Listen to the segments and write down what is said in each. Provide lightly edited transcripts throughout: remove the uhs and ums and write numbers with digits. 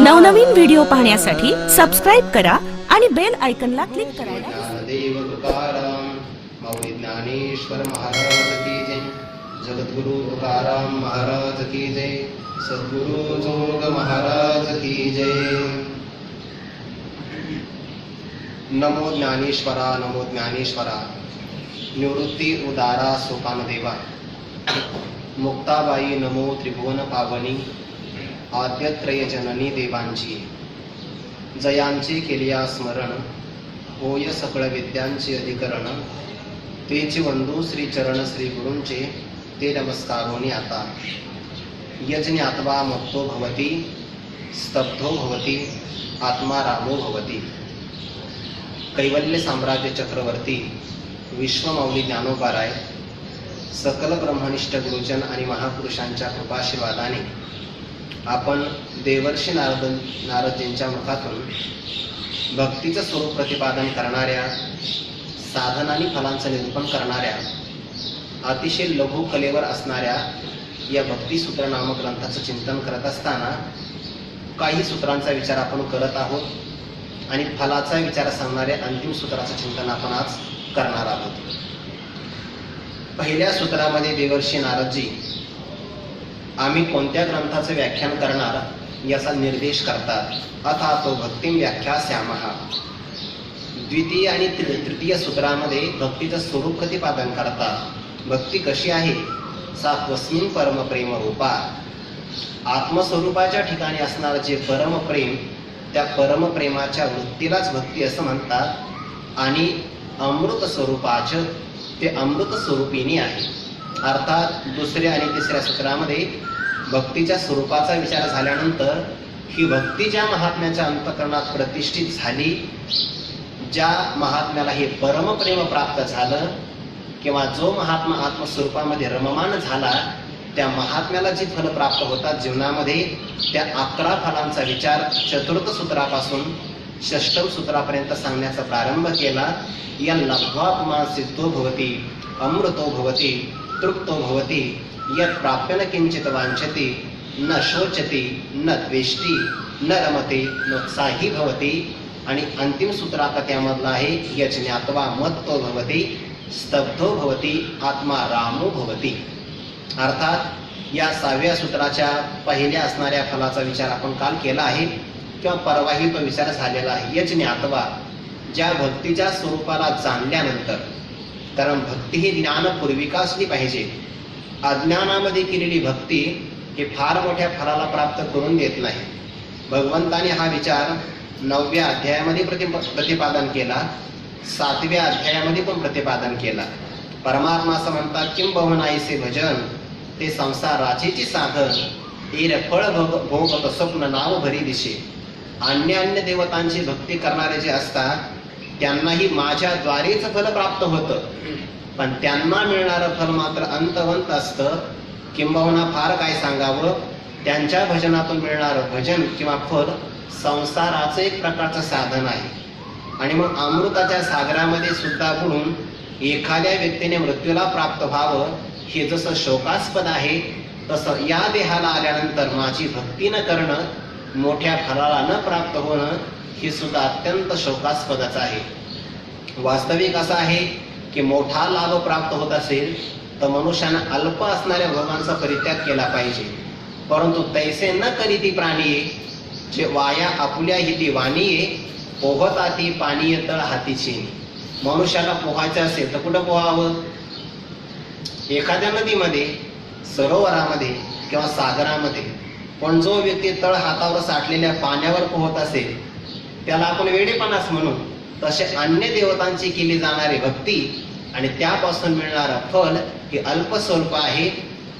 नवनवीन व्हिडिओ पाहण्यासाठी सबस्क्राईब करा आणि बेल आयकॉनला क्लिक करायला ज्ञानदेव तुकाराम माऊली ज्ञानेश्वर महाराज की जय, जगद्गुरु तुकाराम महाराज की जय, सद्गुरु जोग महाराज की जय। नमो ज्ञानेश्वरा, नमो ज्ञानेश्वरा। निवृत्ती उदारा सोपान देवा, मुक्ताबाई नमो त्रिभुवन पावनी, आद्यत्रय जननी देवांची। जयांचे केलिया स्मरण, होय सकळ विद्यांचे अधिकरण। तेचे वंदू श्री चरण श्री गुरूंचे, ते नमस्कारोनी आता। यज्ञात्वा मुक्तो भवती, स्तब्धो भवती, आत्मा रामो भवती। कैवल्य साम्राज्य चक्रवर्ती विश्वमौली ज्ञानोबाराय सकल ब्रह्मनिष्ठ गुरुजन आणि महापुरुषांच्या कृपाशीर्वादाने आपण देवर्षी नारदजींच्या मुखातून भक्तीचं स्वरूप प्रतिपादन करणाऱ्या, साधनांनी फलांचं निरूपण करणाऱ्या, अतिशय लघु कलेवर असणाऱ्या या भक्तिसूत्र नामक ग्रंथाचं चिंतन करत असताना काही सूत्रांचा विचार आपण करत आहोत आणि फलाचा विचार सांगणाऱ्या अंतिम सूत्राचं चिंतन आपण आज करणार आहोत। पहिल्या सूत्रामध्ये देवर्षी नारदजी आम्ही कोणत्या ग्रंथाचे व्याख्यान करणार याचा निर्देश करतात। अथा तो भक्तिम व्याख्यास्यामः। द्वितीय आणि तृतीय सूत्रामध्ये भक्तीचं स्वरूप प्रतिपादन करतात। भक्ती कशी आहे? सा तस्मिन् परमप्रेम रूपा। आत्मस्वरूपाच्या ठिकाणी असणारं जे परमप्रेम, त्या परमप्रेमाच्या वृत्तीलाच भक्ती असं म्हणतात आणि अमृत स्वरूपाचं ते अमृत स्वरूपिणी आहे। अर्थात दुसऱ्या आणि तिसऱ्या सूत्रामध्ये भक्तीच्या स्वरूपाचा विचार झाल्यानंतर ही भक्ती ज्या महात्म्याच्या अंतःकरणात प्रतिष्ठित झाली, ज्या महात्म्याला हे परमप्रेम प्राप्त झालं किंवा जो महात्मा आत्मस्वरूपामध्ये रममान झाला, त्या महात्म्याला जी फल प्राप्त होतात जीवनामध्ये, त्या 11 फलांचा विचार चतुर्थ सूत्रापासून षष्ठम सूत्रापर्यंत सांगण्याचा प्रारंभ केला। या लब्ध्वा सिद्धो भवती, अमृतो भवती, तृप्तो भवती, यत् प्राप्य न किंचित वांछति, न शोचति, न द्वेष्टि, न रमते, नोत्साही भवती। आणि अंतिम सूत्रात त्यामधला आहे यज्ञात्वा मत्तो भवती, स्तब्धो भवती, आत्मा रामो भवती। अर्थात या 6व्या सूत्राच्या पहिल्या असणाऱ्या फलाचा विचार आपण काल केला आहे किंवा परवाही तो विचार झालेला आहे। यज्ञात्वा, ज्या भक्तीच्या स्वरूपाला जाणल्यानंतर, कारण भक्ती ही ज्ञानपूर्विका असली पाहिजे। अज्ञानामध्ये केलेली भक्ती हे फार मोठ्या फलाला प्राप्त करून देत नाही। भगवंताने हा विचार 9व्या अध्यायामध्ये प्रतिपादन केला, 7व्या अध्यायामध्ये पण प्रतिपादन केला। परमात्मा असं म्हणतात, किंबहुनाईसे भजन ते संसाराचेची साधन, एर फळ भोगत स्वप्न नाव भरी दिशे। अन्य देवतांची भक्ती करणारे जे असतात त्यांनाही माझ्या द्वारेच फल प्राप्त होतं, पण त्यांना मिळणारं फल मात्र अंतवंत असतं। किंबहुना फार काय सांगावं, त्यांच्या भजनातून मिळणारं भजन किंवा फल संसाराचं एक प्रकारचं साधन आहे। आणि मग अमृताच्या सागरामध्ये सुद्धा बुडून एखाद्या व्यक्तीने मृत्यूला प्राप्त व्हावं हे जसं शोकास्पद आहे, तसं या देहाला आल्यानंतर माझी भक्ती न करणं, मोठ्या फलाला न प्राप्त होणं हे सुद्धा अत्यंत शोकास्पदच आहे। वास्तविक असं आहे की मोठा लाभ प्राप्त होत असेल तर मनुष्यानं अल्प असणाऱ्या भोगांचा परित्याग केला पाहिजे, परंतु तैसे न करीती प्राणीये, जे वाया आपुल्या हिती वाणीये, पोहताती पाणी तळ हातीची। मनुष्याला पोहायचं असेल तर कुठं पोहावं? एखाद्या नदीमध्ये, सरोवरामध्ये किंवा सागरामध्ये। पण जो व्यक्ती तळ हातावर साठलेल्या पाण्यावर पोहत असेल त्याला आपण वेडेपणास म्हणू। तसे अन्य देवतांची केली जाणारी भक्ती आणि त्यापासून मिळणारं फल हे अल्प स्वल्प आहे।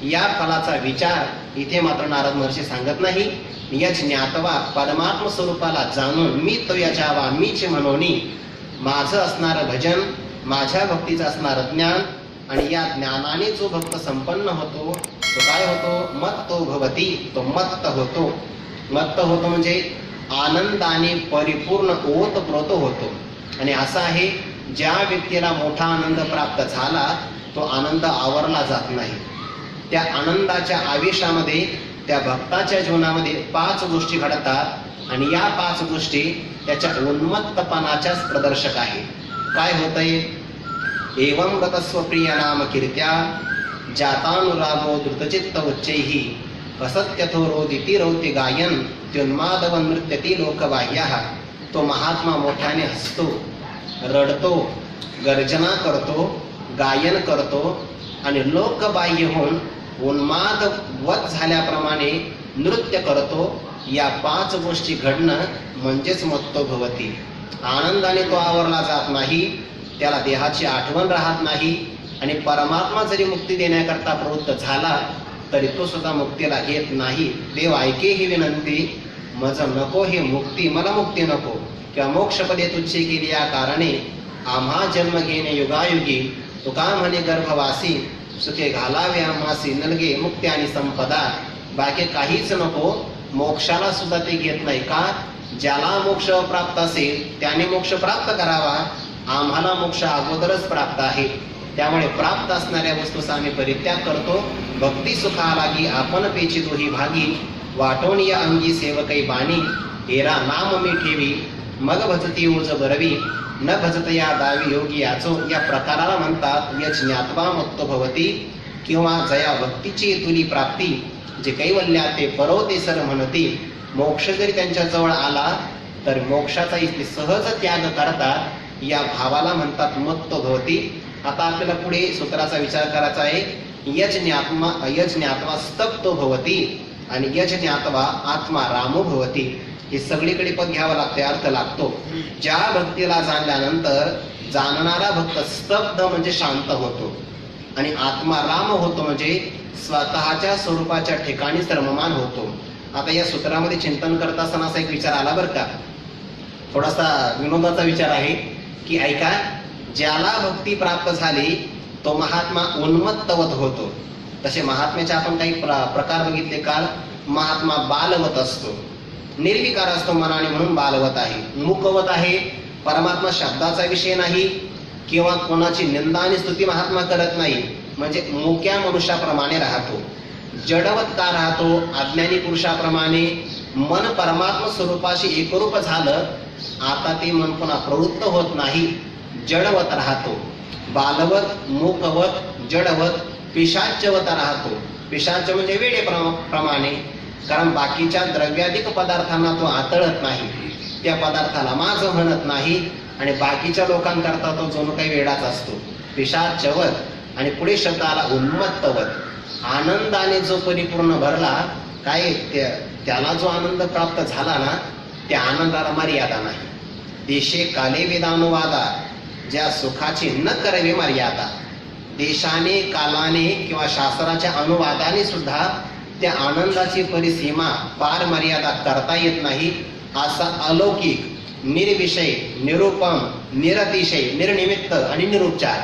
या फलाचा विचार इथे मात्र नारद महर्षी सांगत नाही। यज्ञात्वा, परमात्म स्वरूपाला जाणून मी तो याच्यावा मीच म्हणोनी, माझं असणारं भजन, माझ्या भक्तीचं असणारं ज्ञान, आणि या ज्ञानाने जो भक्त संपन्न होतो तो काय होतो? मत्तो भवती, तो मत्त होतो। मत्त होतो म्हणजे आनंदाने परिपूर्ण ओतप्रोत होतो। आणि असं आहे, ज्या व्यक्तीला मोठा आनंद प्राप्त झाला तो आनंद आवरला जात नाही। त्या आनंदाच्या आवेशामध्ये त्या भक्ताच्या जीवनामध्ये 5 गोष्टी घडतात आणि या 5 गोष्टी त्याच्या उन्मत्तपणाच्याच प्रदर्शक आहे. काय होतंय? एवं गतस्व प्रिय नाम कीर्त्या जातानुरागो द्रुतचित्त उच्चैहि असत्यथो रोदिती रौति गायन त्युन्मादव नृत्यती लोकबाह्यः. तो महात्मा मोठ्याने हसतो, रडतो, गर्जना करतो, गायन करतो आणि लोकबाह्य होऊन उन्मादवत झाल्याप्रमाणे नृत्य करतो. या 5 गोष्टी घडणं म्हणजेच मत्तो भवती. आनंदाने तो आवरला जात नाही, त्याला देहाची आठवण राहत नाही आणि परमात्मा जरी मुक्ती देण्याकरता प्रवृत्त झाला तरी तो सुद्धा मुक्तीला घेत नाही. देव ऐके ही विनंती, मज नको हे मुक्ती, मला मुक्ती नको. किंवा मोक्षपदे तुच्छे केली या कारणे आम्हा जन्म घेणे युगायुगी. तुका म्हणे गर्भवासी सुखे घालावे आम्हासी नलगे मुक्ती आणि संपदा. बाकी काहीच नको. मोक्षाला सुद्धा ते घेत नाही. का? ज्याला मोक्ष प्राप्त असेल त्याने मोक्ष प्राप्त करावा. आम्हाला मोक्ष अगोदरच प्राप्त आहे, त्यामुळे प्राप्त असणाऱ्या वस्तूचा आम्ही परित्याग करतो. भक्ती सुखा लागी आपण पेची दोही भागी वाटोन या अंगी सेवकै बाणी. हेरा नाम मी ठेवी मग भजती ओज बरवी न भजत या दावी योगी याचो. या प्रकाराला म्हणतात यच ज्ञात्वा मुक्तो भवती किंवा जया भक्तीची तुली प्राप्ती. जे कैवल्या ते परवते सर म्हणती. मोक्ष जरी त्यांच्या जवळ आला तर मोक्षाचा इथे सहज त्याग करतात. या भावाला म्हणतात मत्तो भवती. आता आपल्याला पुढे सूत्राचा विचार करायचा आहे. यज ज्ञात्वा स्तप्तो भवती आणि यज ज्ञात्वा आत्मा रामो भवती. हे सगळीकडे पद घ्यावं लागते, अर्थ लागतो. ज्या भक्तीला जाणल्यानंतर जाणणारा भक्त स्तब्ध म्हणजे शांत होतो आणि आत्मा राम होतो म्हणजे स्वतःच्या स्वरूपाच्या ठिकाणीच रममान होतो. आता या सूत्रामध्ये चिंतन करत असताना असा एक विचार आला बरं का, थोडासा विनोदाचा विचार आहे की ऐका, ज्याला भक्ती प्राप्त झाली तो महात्मा उन्मत्तवत होतो. तसे महात्म्याचे आपण काही प्रकार बघितले काल. महात्मा बालवत असतो, निर्विकार असतो मनाने म्हणून बालवत आहे. मुकवत आहे, परमात्मा शब्दाचा विषय नाही किंवा कोणाची निंदा आणि स्तुती महात्मा करत नाही, म्हणजे मुक्या मनुष्याप्रमाणे राहतो. जडवत का राहतो? अज्ञानी पुरुषाप्रमाणे. मन परमात्मा स्वरूपाशी एकरूप झालं, आता ते मन पुन्हा प्रवृत्त होत नाही, जडवत राहतो. बालवत, मूकवत, जडवत, पिशाच्यवत राहतो. पिशाच म्हणजे वेडे प्रमाणे, कारण बाकीच्या द्रव्याधिक पदार्थांना तो आतळत नाही, त्या पदार्थाला माझं म्हणत नाही आणि बाकीच्या लोकांकरता तो जणू काही वेडाच असतो. पिशाच्यवत आणि पुढे शब्द आला उन्मत्तवत. आनंदाने जो परिपूर्ण भरला, काय त्याला जो आनंद प्राप्त झाला ना, त्या आनंदाला मर्यादा नाही. देशे काले वेदानुवादा, ज्या सुखाची न करावी मर्यादा. देशाने, कालाने किंवा शास्त्राच्या अनुवादाने सुद्धा त्या आनंदाची परिसीमा पार मर्यादा करता येत नाही. असा अलौकिक, निर्विषय, निरुपम, निरतिशय, निर्निमित्त आणि निरुपचार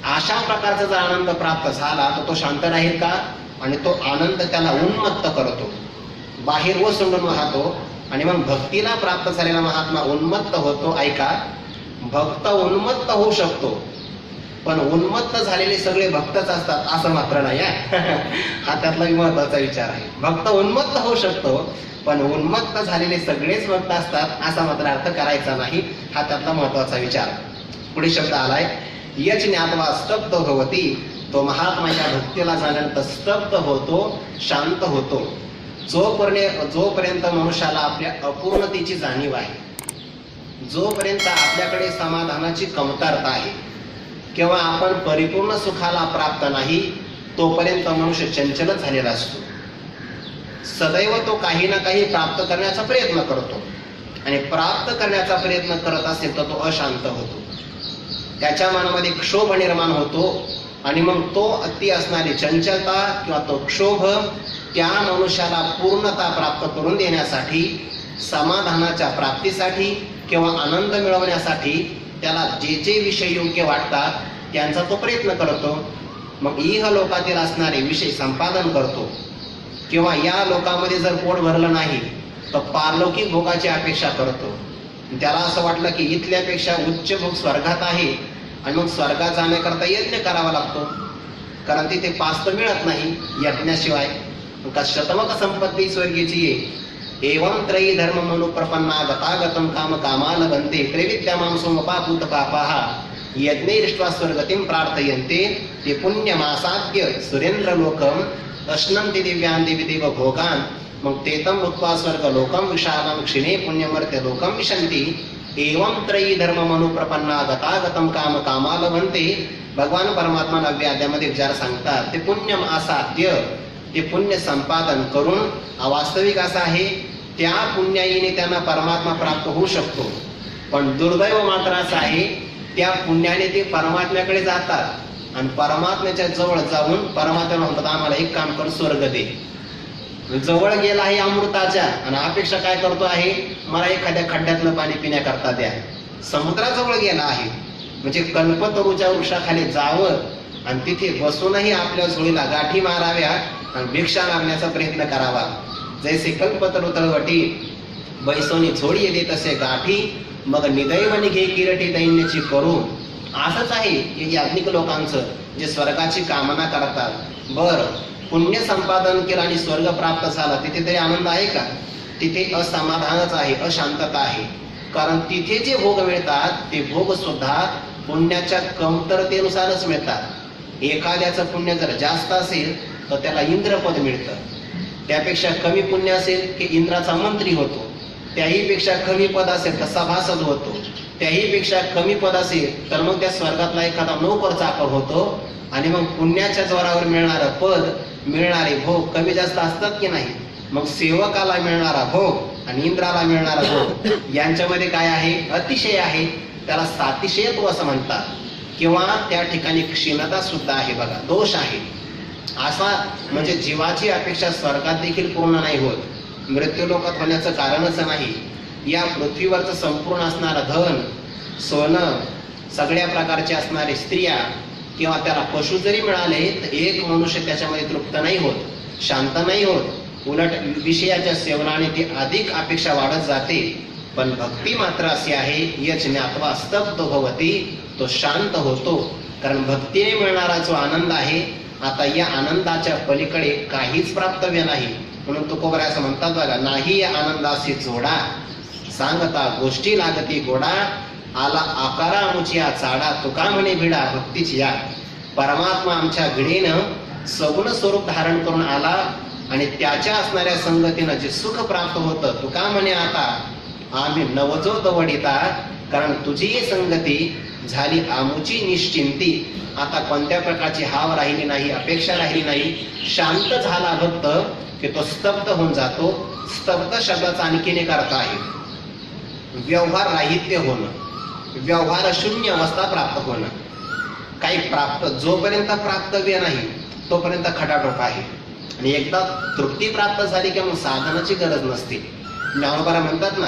अशा प्रकारचा जर आनंद प्राप्त झाला तर तो शांत राहील का? आणि तो आनंद त्याला उन्मत्त करतो, बाहेर ओसंडून वाहतो. आणि मग भक्तीला प्राप्त झालेला महात्मा उन्मत्त होतो. ऐका, भक्त उन्मत्त होऊ शकतो, पण उन्मत्त झालेले सगळे भक्तच असतात असं मात्र नाही. हा त्यातला महत्वाचा विचार आहे. भक्त उन्मत्त होऊ शकतो, पण उन्मत्त झालेले सगळेच भक्त असतात असा मात्र अर्थ करायचा नाही. हा त्यातला महत्वाचा विचार. पुढे शब्द आलाय यच ज्ञात्वा स्तब्ध भवती. तो महात्मा या भक्तीला जाण्यानंतर स्तब्ध होतो, शांत होतो. जोपर्यंत मनुष्याला आपल्या अपूर्णतेची जाणीव आहे, जोपर्यंत आपल्याकडे समाधानाची कमतरता आहे किंवा आपण परिपूर्ण सुखाला प्राप्त नाही, तोपर्यंत मनुष्य चंचलच झालेला असतो. सदैव तो काही ना काही प्राप्त करण्याचा प्रयत्न करतो आणि प्राप्त करण्याचा प्रयत्न करत असेल तर तो अशांत होतो. त्याच्या मनामध्ये क्षोभ निर्माण होतो आणि मग तो अति असणारी चंचलता किंवा तो क्षोभ त्या मनुष्याला पूर्णता प्राप्त करून देण्यासाठी, समाधानाच्या प्राप्तीसाठी किंवा आनंद मिळवण्यासाठी त्याला जे जे विषय योग्य वाटतात त्यांचा तो प्रयत्न करतो. मग इह लोकातील असणारे विषय संपादन करतो किंवा या लोकांमध्ये जर पोट भरलं नाही तर पारलौकिक भोगाची अपेक्षा करतो. त्याला असं वाटलं की इथल्यापेक्षा उच्च भोग स्वर्गात आहे आणि मग स्वर्गात जाण्याकरता यज्ञ करावा लागतो, कारण तिथे पास तर मिळत नाही यज्ञाशिवाय. शतमक संपत्ती स्वर्गीची आहे, एवं त्रयी धर्म मनु प्रपन्ना गतागतम काम कामाल बनते त्रैविद्यमां सोमपापूत पापाः यज्ञैरिष्ट्वा स्वर्गतिं प्रार्थयन्ते ते पुण्यमासाद्य सुरेंद्रलोकम अश्नन्ति दिव्यान् देवीदेव भोगान् मग तेतम उत्वा स्वर्गलोकम विशालं क्षिणे पुण्यमर्त्य लोकम विशन्ति एवं त्रयी धर्म मनु प्रपन्ना गतागतम काम कामाल बनते. भगवान परमात्मा 9व्या अध्यायामध्ये विचार सांगतात ते पुण्यम आसाद्य, ते पुण्य संपादन करून अवास्तविक असं आहे त्या पुण्याईने त्यांना परमात्मा प्राप्त होऊ शकतो. पण दुर्दैव मात्र असं आहे त्या पुण्याने ते परमात्म्याकडे जातात आणि परमात्म्याच्या जवळ जाऊन परमात्मा म्हणतात आम्हाला एक काम कर, स्वर्ग दे. जवळ गेला आहे अमृताच्या आणि अपेक्षा काय करतो आहे, मला एखाद्या खड्ड्यातलं पाणी पिण्याकरता द्या. समुद्राजवळ गेला आहे म्हणजे कल्पतरूच्या वृक्षाखाली जावं आणि तिथे बसूनही आपल्या झोळीला गाठी माराव्या आणि भिक्षा मागण्याचा प्रयत्न करावा. जैसे कल्पतरू तळवटी बैसोनी झोळी येते तसे गाठी मग निदैवनी घे किरटी दैन्याची करू. असंच आहे हे याज्ञिक लोकांचं जे स्वर्गाची कामना करतात. बर पुण्य संपादन केलं आणि स्वर्ग प्राप्त झाला तिथे तरी आनंद आहे का? तिथे असमाधानच आहे, अशांतता आहे. कारण तिथे जे भोग मिळतात ते भोग सुद्धा पुण्याच्या कमतरतेनुसारच मिळतात. एखाद्याचं पुण्य जर जास्त असेल तर त्याला इंद्रपद मिळतं, त्यापेक्षा कमी पुण्य असेल की इंद्राचा मंत्री होतो, त्याही पेक्षा कमी पद असेल तर सभासद होतो, त्याही पेक्षा कमी पद असेल तर मग त्या स्वर्गातला एखादा नोकर चाकर होतो. आणि मग पुण्याच्या जोरावर मिळणारं पद, मिळणारे भोग कमी जास्त असतात की नाही? मग सेवकाला मिळणारा भोग आणि इंद्राला मिळणारा भोग यांच्यामध्ये काय आहे? अतिशय आहे. त्याला सातिशयत्व असं म्हणतात. किंवा त्या ठिकाणी क्षीणता सुद्धा आहे बघा, दोष आहे. असा म्हणजे जीवाची अपेक्षा स्वर्गात देखील पूर्ण नाही होत, मृत्यू लोकात होण्याचं कारणच नाही. या पृथ्वीवरचं संपूर्ण असणारं धन, सोनं, सगळ्या प्रकारचे असणारे स्त्रिया किंवा त्याला पशु जरी मिळाले तर एक मनुष्य त्याच्यामध्ये तृप्त नाही होत, शांत नाही होत. उलट विषयाच्या सेवनाने ती अधिक अपेक्षा वाढत जाते. पण भक्ती मात्र अशी आहे यज्ञात्वा स्तब्ध भवती, तो शांत होतो. कारण भक्तीने मिळणारा जो आनंद आहे आता या आनंदाच्या पलीकडे काहीच प्राप्तव्य नाही. म्हणून तुकोबरा असं म्हणतात बघा, नाही या आनंदाशी जोडा सांगता गोष्टी लागती गोडा, आला आकारा मुचिया चाडा तुका म्हणे भिडा भक्तीची या. परमात्मा आमच्या भिडेनं सगुण स्वरूप धारण करून आला आणि त्याच्या असणाऱ्या संगतीनं जे सुख प्राप्त होतं तुका म्हणे आता आम्ही नवजोत वडिता. कारण तुझी संगती झाली आमुची निश्चिंती. आता कोणत्या प्रकारची हाव राहिली नाही, अपेक्षा राहिली नाही. शांत झाला भक्त की तो स्तब्ध होऊन जातो. स्तब्ध शब्दाचा आणखीन एक अर्थ आहे व्यवहार राहित्य होणं, व्यवहार शून्य अवस्था प्राप्त होणं. काही प्राप्त जोपर्यंत प्राप्तव्य नाही तोपर्यंत खटाटोप आहे. आणि एकदा तृप्ती प्राप्त झाली की मग साधनाची गरज नसते. ज्ञानोबा म्हणतात ना,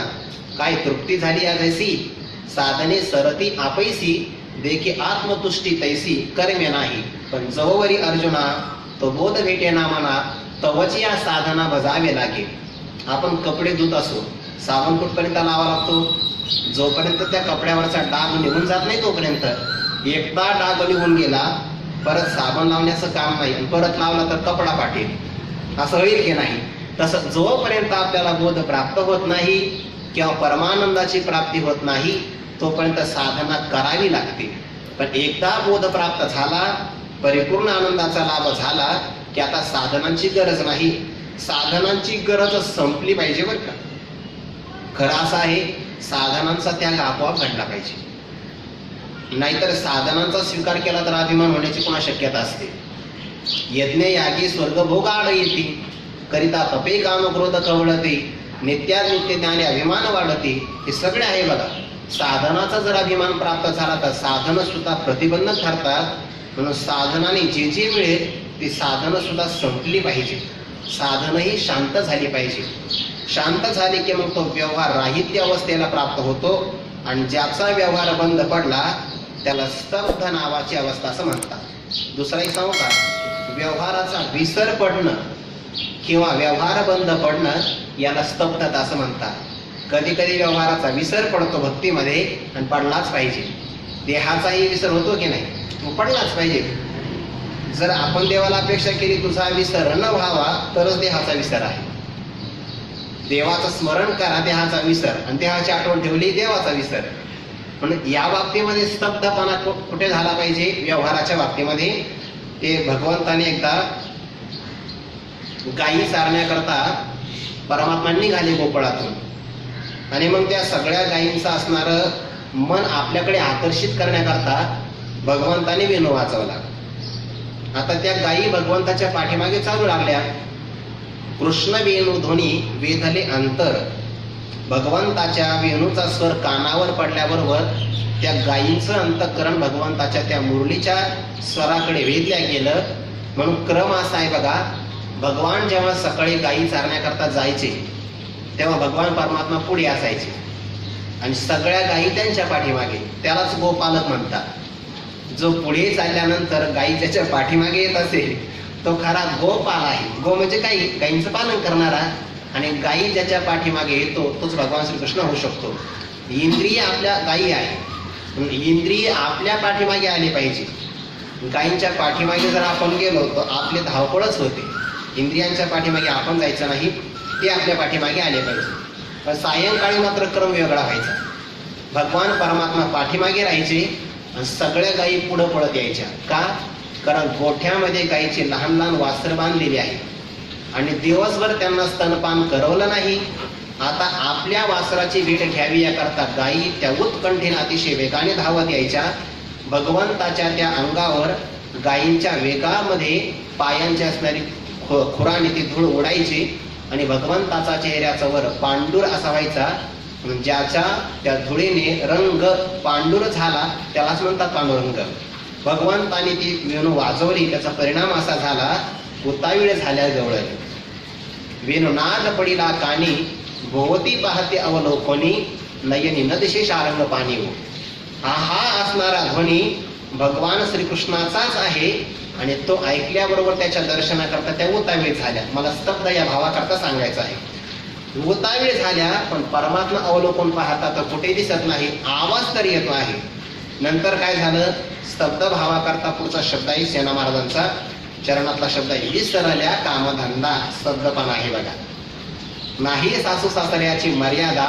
काय तृप्ती झाली आज ऐसी साधने सरती आपैसी देखी आत्मतुष्टी तैसी कर्मे नाही. पण जववरी अर्जुना तो बोध भेटे ना मना तवची या साधना बजावे लागे. आपण कपडे धुत असो, साबण कुठपर्यंत लावा लागतो? जोपर्यंत त्या कपड्यावरचा डाग निघून जात नाही तोपर्यंत. एकदा डाग निघून गेला परत साबण लावण्याचं काम नाही, आणि परत लावला तर कपडा पाठेल, असं होईल की नाही? तसं जोपर्यंत आपल्याला बोध प्राप्त होत नाही किंवा परमानंदाची प्राप्ती होत नाही तोपर्यंत साधना करावी लागते. पण एकदा बोध प्राप्त झाला, परिपूर्ण आनंदाचा लाभ झाला की आता साधनांची गरज नाही. साधनांची गरज संपली पाहिजे बरं का. खरं असं आहे साधनांचा त्याग आपोआप घडला पाहिजे. नाहीतर साधनांचा स्वीकार केला तर अभिमान होण्याची पुन्हा शक्यता असते. यज्ञ यागी स्वर्ग भोग आड येते, करिता तपे काम क्रोध कवळते, नित्यानित्य ज्ञाने अभिमान वाढते. हे सगळे आहे बघा. साधनाचा जर अभिमान प्राप्त झाला तर साधन सुद्धा प्रतिबंधक ठरतात. म्हणून साधनाने जे जे मिळेल ती साधनं सुद्धा संपली पाहिजे. साधनही शांत झाली पाहिजे. शांत झाली की मग तो व्यवहार राहित्य अवस्थेला प्राप्त होतो. आणि ज्याचा व्यवहार बंद पडला त्याला स्तब्ध नावाची अवस्था असं म्हणतात. दुसराही सांगू का, व्यवहाराचा विसर पडणं किंवा व्यवहार बंद पडणं याला स्तब्धता असं म्हणतात. कधी कधी व्यवहाराचा विसर पडतो भक्तीमध्ये आणि पडलाच पाहिजे. देहाचाही विसर होतो की नाही, तो पडलाच पाहिजे. जर आपण देवाला अपेक्षा केली तुझा विसर न व्हावा तरच देहाचा विसर आहे. देवाचं स्मरण करा, देहाचा विसर, आणि देहाची आठवण ठेवली, देवाचा विसर. म्हणून या बाबतीमध्ये स्तब्धपणा कुठे झाला पाहिजे? व्यवहाराच्या बाबतीमध्ये. ते भगवंताने एकदा गायी चारण्याकरता परमात्मा निघाले गोकुळातून, आणि मग त्या सगळ्या गायींचं असणारं मन आपल्याकडे आकर्षित करण्याकरता भगवंताने वेणू वाजवला. आता त्या गायी भगवंताच्या पाठीमागे चालू लागल्या. कृष्ण वेणू ध्वनी वेधले अंतर. भगवंताच्या वेणूचा स्वर कानावर पडल्याबरोबर त्या गायींचं अंतःकरण भगवंताच्या त्या मुरलीच्या स्वराकडे वेधल्या गेलं. म्हणून क्रम असा आहे बघा, भगवान जेव्हा सकाळी गायी चारण्याकरता जायचे तेव्हा भगवान परमात्मा पुढे असायचे आणि सगळ्या गायी त्यांच्या पाठीमागे. त्यालाच गोपालक म्हणतात. जो पुढे चालल्यानंतर गायी त्याच्या पाठीमागे येत असेल तो खरा गोपाल आहे. गो म्हणजे गायी, गायींचं पालन करणारा, आणि गायी ज्याच्या पाठीमागे येतो तोच भगवान श्रीकृष्ण होऊ शकतो. इंद्रिय आपल्या गायी आहे, इंद्रिय आपल्या पाठीमागे आले पाहिजे. गायींच्या पाठीमागे जर आपण गेलो तर आपले धावपळच होते. इंद्रियांच्या पाठीमागे आपण जायचं नाही, ते आपल्या पाठीमागे आले पाहिजे. पण सायंकाळी मात्र क्रम वेगळा व्हायचा. भगवान परमात्मा पाठीमागे राहायचे आणि सगळ्या गायी पुढं पळत यायच्या. का? कारण गोठ्यामध्ये गायीचे लहान लहान वासर बांधलेली आहे आणि दिवसभर त्यांना स्तनपान करवलं नाही. आता आपल्या वासराची भेट घ्यावी याकरता गायी त्या उत्कंठेने अतिशय वेगाने धावत यायच्या. भगवंताच्या त्या अंगावर गायींच्या वेगामध्ये पायांची असणारी खुराने ती धूळ उडायची आणि भगवंताचा चेहऱ्याचा वर पांडुर असा व्हायचा. ज्याच्या त्या धुळीने रंग पांडुर झाला त्यालाच म्हणतात पांडुरंग. भगवंताने ती वेणू वाजवली, त्याचा परिणाम असा झाला, उतावीळ झाल्या गवळणी. वेणुनाद पडिला कानी, भोवती पाहते अवलोकनी, नयनी नदशे शारंग पाणी हो. हा असणारा ध्वनी भगवान श्रीकृष्णाचाच आहे आणि तो ऐकल्याबरोबर त्याच्या दर्शनाकरता त्या उतावीळ झाल्या. मला स्तब्ध या भावाकरता सांगायचं आहे. उतावीळ झाल्या, पण परमात्मा अवलोकन पाहता तर कुठे दिसत नाही, आवाज तर येतो आहे. नंतर काय झालं? स्तब्ध भावाकरता पुढचा शब्द आहे सेना महाराजांचा चरणातला शब्द आहे, विसरल्या कामधंदा. स्तब्धपणा आहे बघा. नाही सासू सासऱ्याची मर्यादा,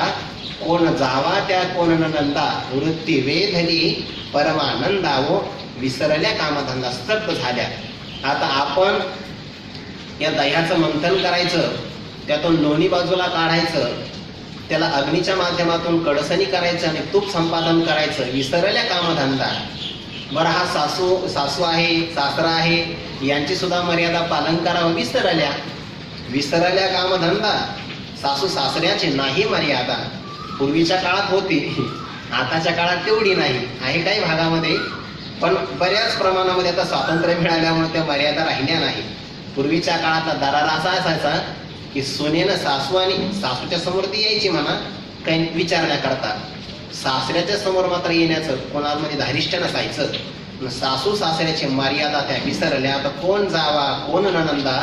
कोण जावा त्या कोण नंदा, वृत्ती वेधली परमानंदावो, विसरल्या कामधंदा. स्तब्ध झाल्या. आता आपण या दह्याचं मंथन करायचं, त्यातून लोणी बाजूला काढायचं, त्याला अग्नीच्या माध्यमातून कडसणी करायचं आणि तूप संपादन करायचं. विसरल्या कामधंदा. बरं, हा सासू आहे, सासरा आहे, यांची सुद्धा मर्यादा पालन करावं. विसरल्या कामधंदा. सासू सासऱ्याची नाही मर्यादा. पूर्वीच्या काळात होती, आताच्या काळात तेवढी नाही आहे काही भागामध्ये, पण बऱ्याच प्रमाणामध्ये आता स्वातंत्र्य मिळाल्यामुळे त्या मर्यादा राहिल्या नाही. पूर्वीच्या काळातला दरारा असा असायचा की सुनेनं सासू आणि सासूच्या समोर ती यायची म्हणा काही विचारण्याकरता, सासऱ्याच्या समोर मात्र येण्याचं कोणामध्ये धारिष्ट नसायचं. सासू सासऱ्याची मर्यादा त्या विसरल्या. आता कोण जावा कोण नंदा,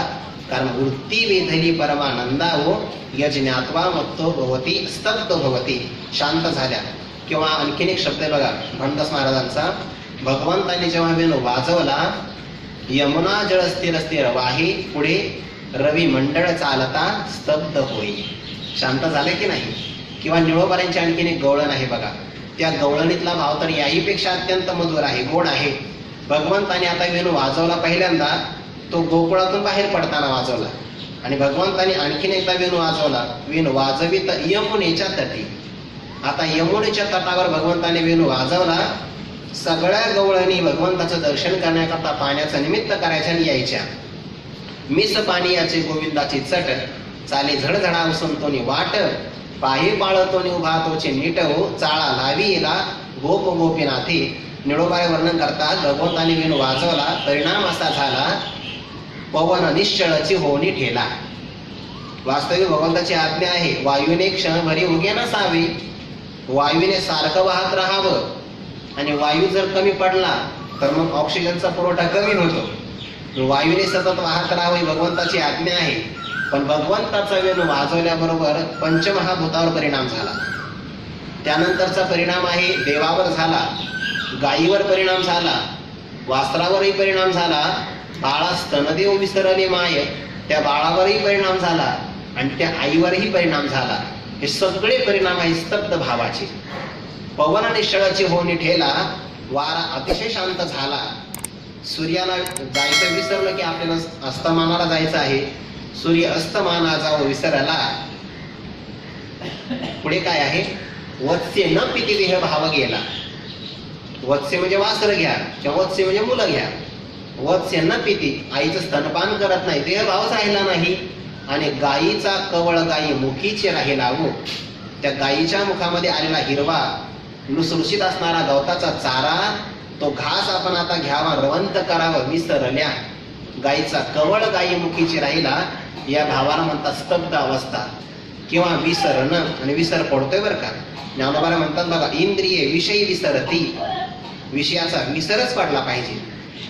कारण वृत्ती वेधली परमानंदा हो, यज्ञात्वा मत्तो भवती स्तब्ध भवती. शांत झाल्या. किंवा आणखीन एक शब्द आहे बघा भंडदास महाराजांचा, भगवंताने जेव्हा वेणू वाजवला, यमुना जळ स्थिर स्थिर वाही, पुढे रवी मंडळ चालता स्तब्ध होई. शांत झाले की नाही? किंवा निळोबाऱ्यांची आणखीन एक गवळण आहे बघा. त्या गवळणीतला भाव तर याहीपेक्षा अत्यंत मधुर आहे, गोड आहे. भगवंताने आता वेणू वाजवला पहिल्यांदा, तो गोकुळातून बाहेर पडताना वाजवला, आणि भगवंताने आणखीन एकदा वेणू वाजवला. वेणू वाजवित यमुनेच्या तटी. आता यमुनेच्या तटावर भगवंताने वेणू वाजवला. सगळ्या गवळणी भगवंताचं दर्शन करण्याकरता पाण्याचं निमित्त करायच्या आणि यायच्या. मिस पाणी याचे गोविंदाची चट, चाले झडझडा उसंतोनी वाट, पायी पाळतोनी उभा तोचे नीट हो, चाळा लावी येला गोप गोपीनाथी. निळोबारे वर्णन करतात, भगवंताने वेणू वाजवला, परिणाम असा झाला, पवन निश्चळची होणी ठेला. वास्तविक भगवंताची आज्ञा आहे, वायूने क्षणभरी उगे नसावे, वायूने सारखं वाहत राहावं. आणि वायू जर कमी पडला तर मग ऑक्सिजनचा पुरवठा कमी होतो. वायूने सतत वाहत राहावी भगवंताची आज्ञा आहे. पण भगवंताचा वेणू वाजवल्याबरोबर पंचमहाभूतावर परिणाम झाला. त्यानंतरचा परिणाम आहे देवावर झाला, गायीवर परिणाम झाला, वासरावरही परिणाम झाला. बाळा स्तनदेव विसरले माय, त्या बाळावरही परिणाम झाला. आणि त्या आईवरही परिणाम झाला. हे सगळे परिणाम आहे स्तब्ध भावाचे. पवन निश्चळाची होणी ठेला, वारा अतिशय शांत झाला. सूर्याला जायचं विसरलं की आपल्याला अस्तमानाला जायचं आहे. सूर्य अस्तमाना जावं विसरला. पुढे काय आहे, वत्स्य न पिती देह भाव गेला. वत्स्य म्हणजे वासर घ्या किंवा वत्स्य म्हणजे मुलं घ्या. वत्स्य न पिती, आईचं स्तनपान करत नाही, देह भावच राहिला नाही. आणि गायीचा कवळ गायी मुखीचे राहिला हो. त्या गायीच्या मुखामध्ये आलेला हिरवा लुसलुशीत असणारा गवताचा चारा, तो घास आपण आता घ्यावा, रवंत करावं विसरल्या. गायीचा कवळ गायी मुखीची राहिला, या भावाला म्हणतात स्तब्ध अवस्था किंवा विसरणं. आणि विसर पडतोय बरं का. ज्ञानोबा म्हणतात बघा, इंद्रिये विषयी विसरती. विषयाचा विसरच पडला पाहिजे.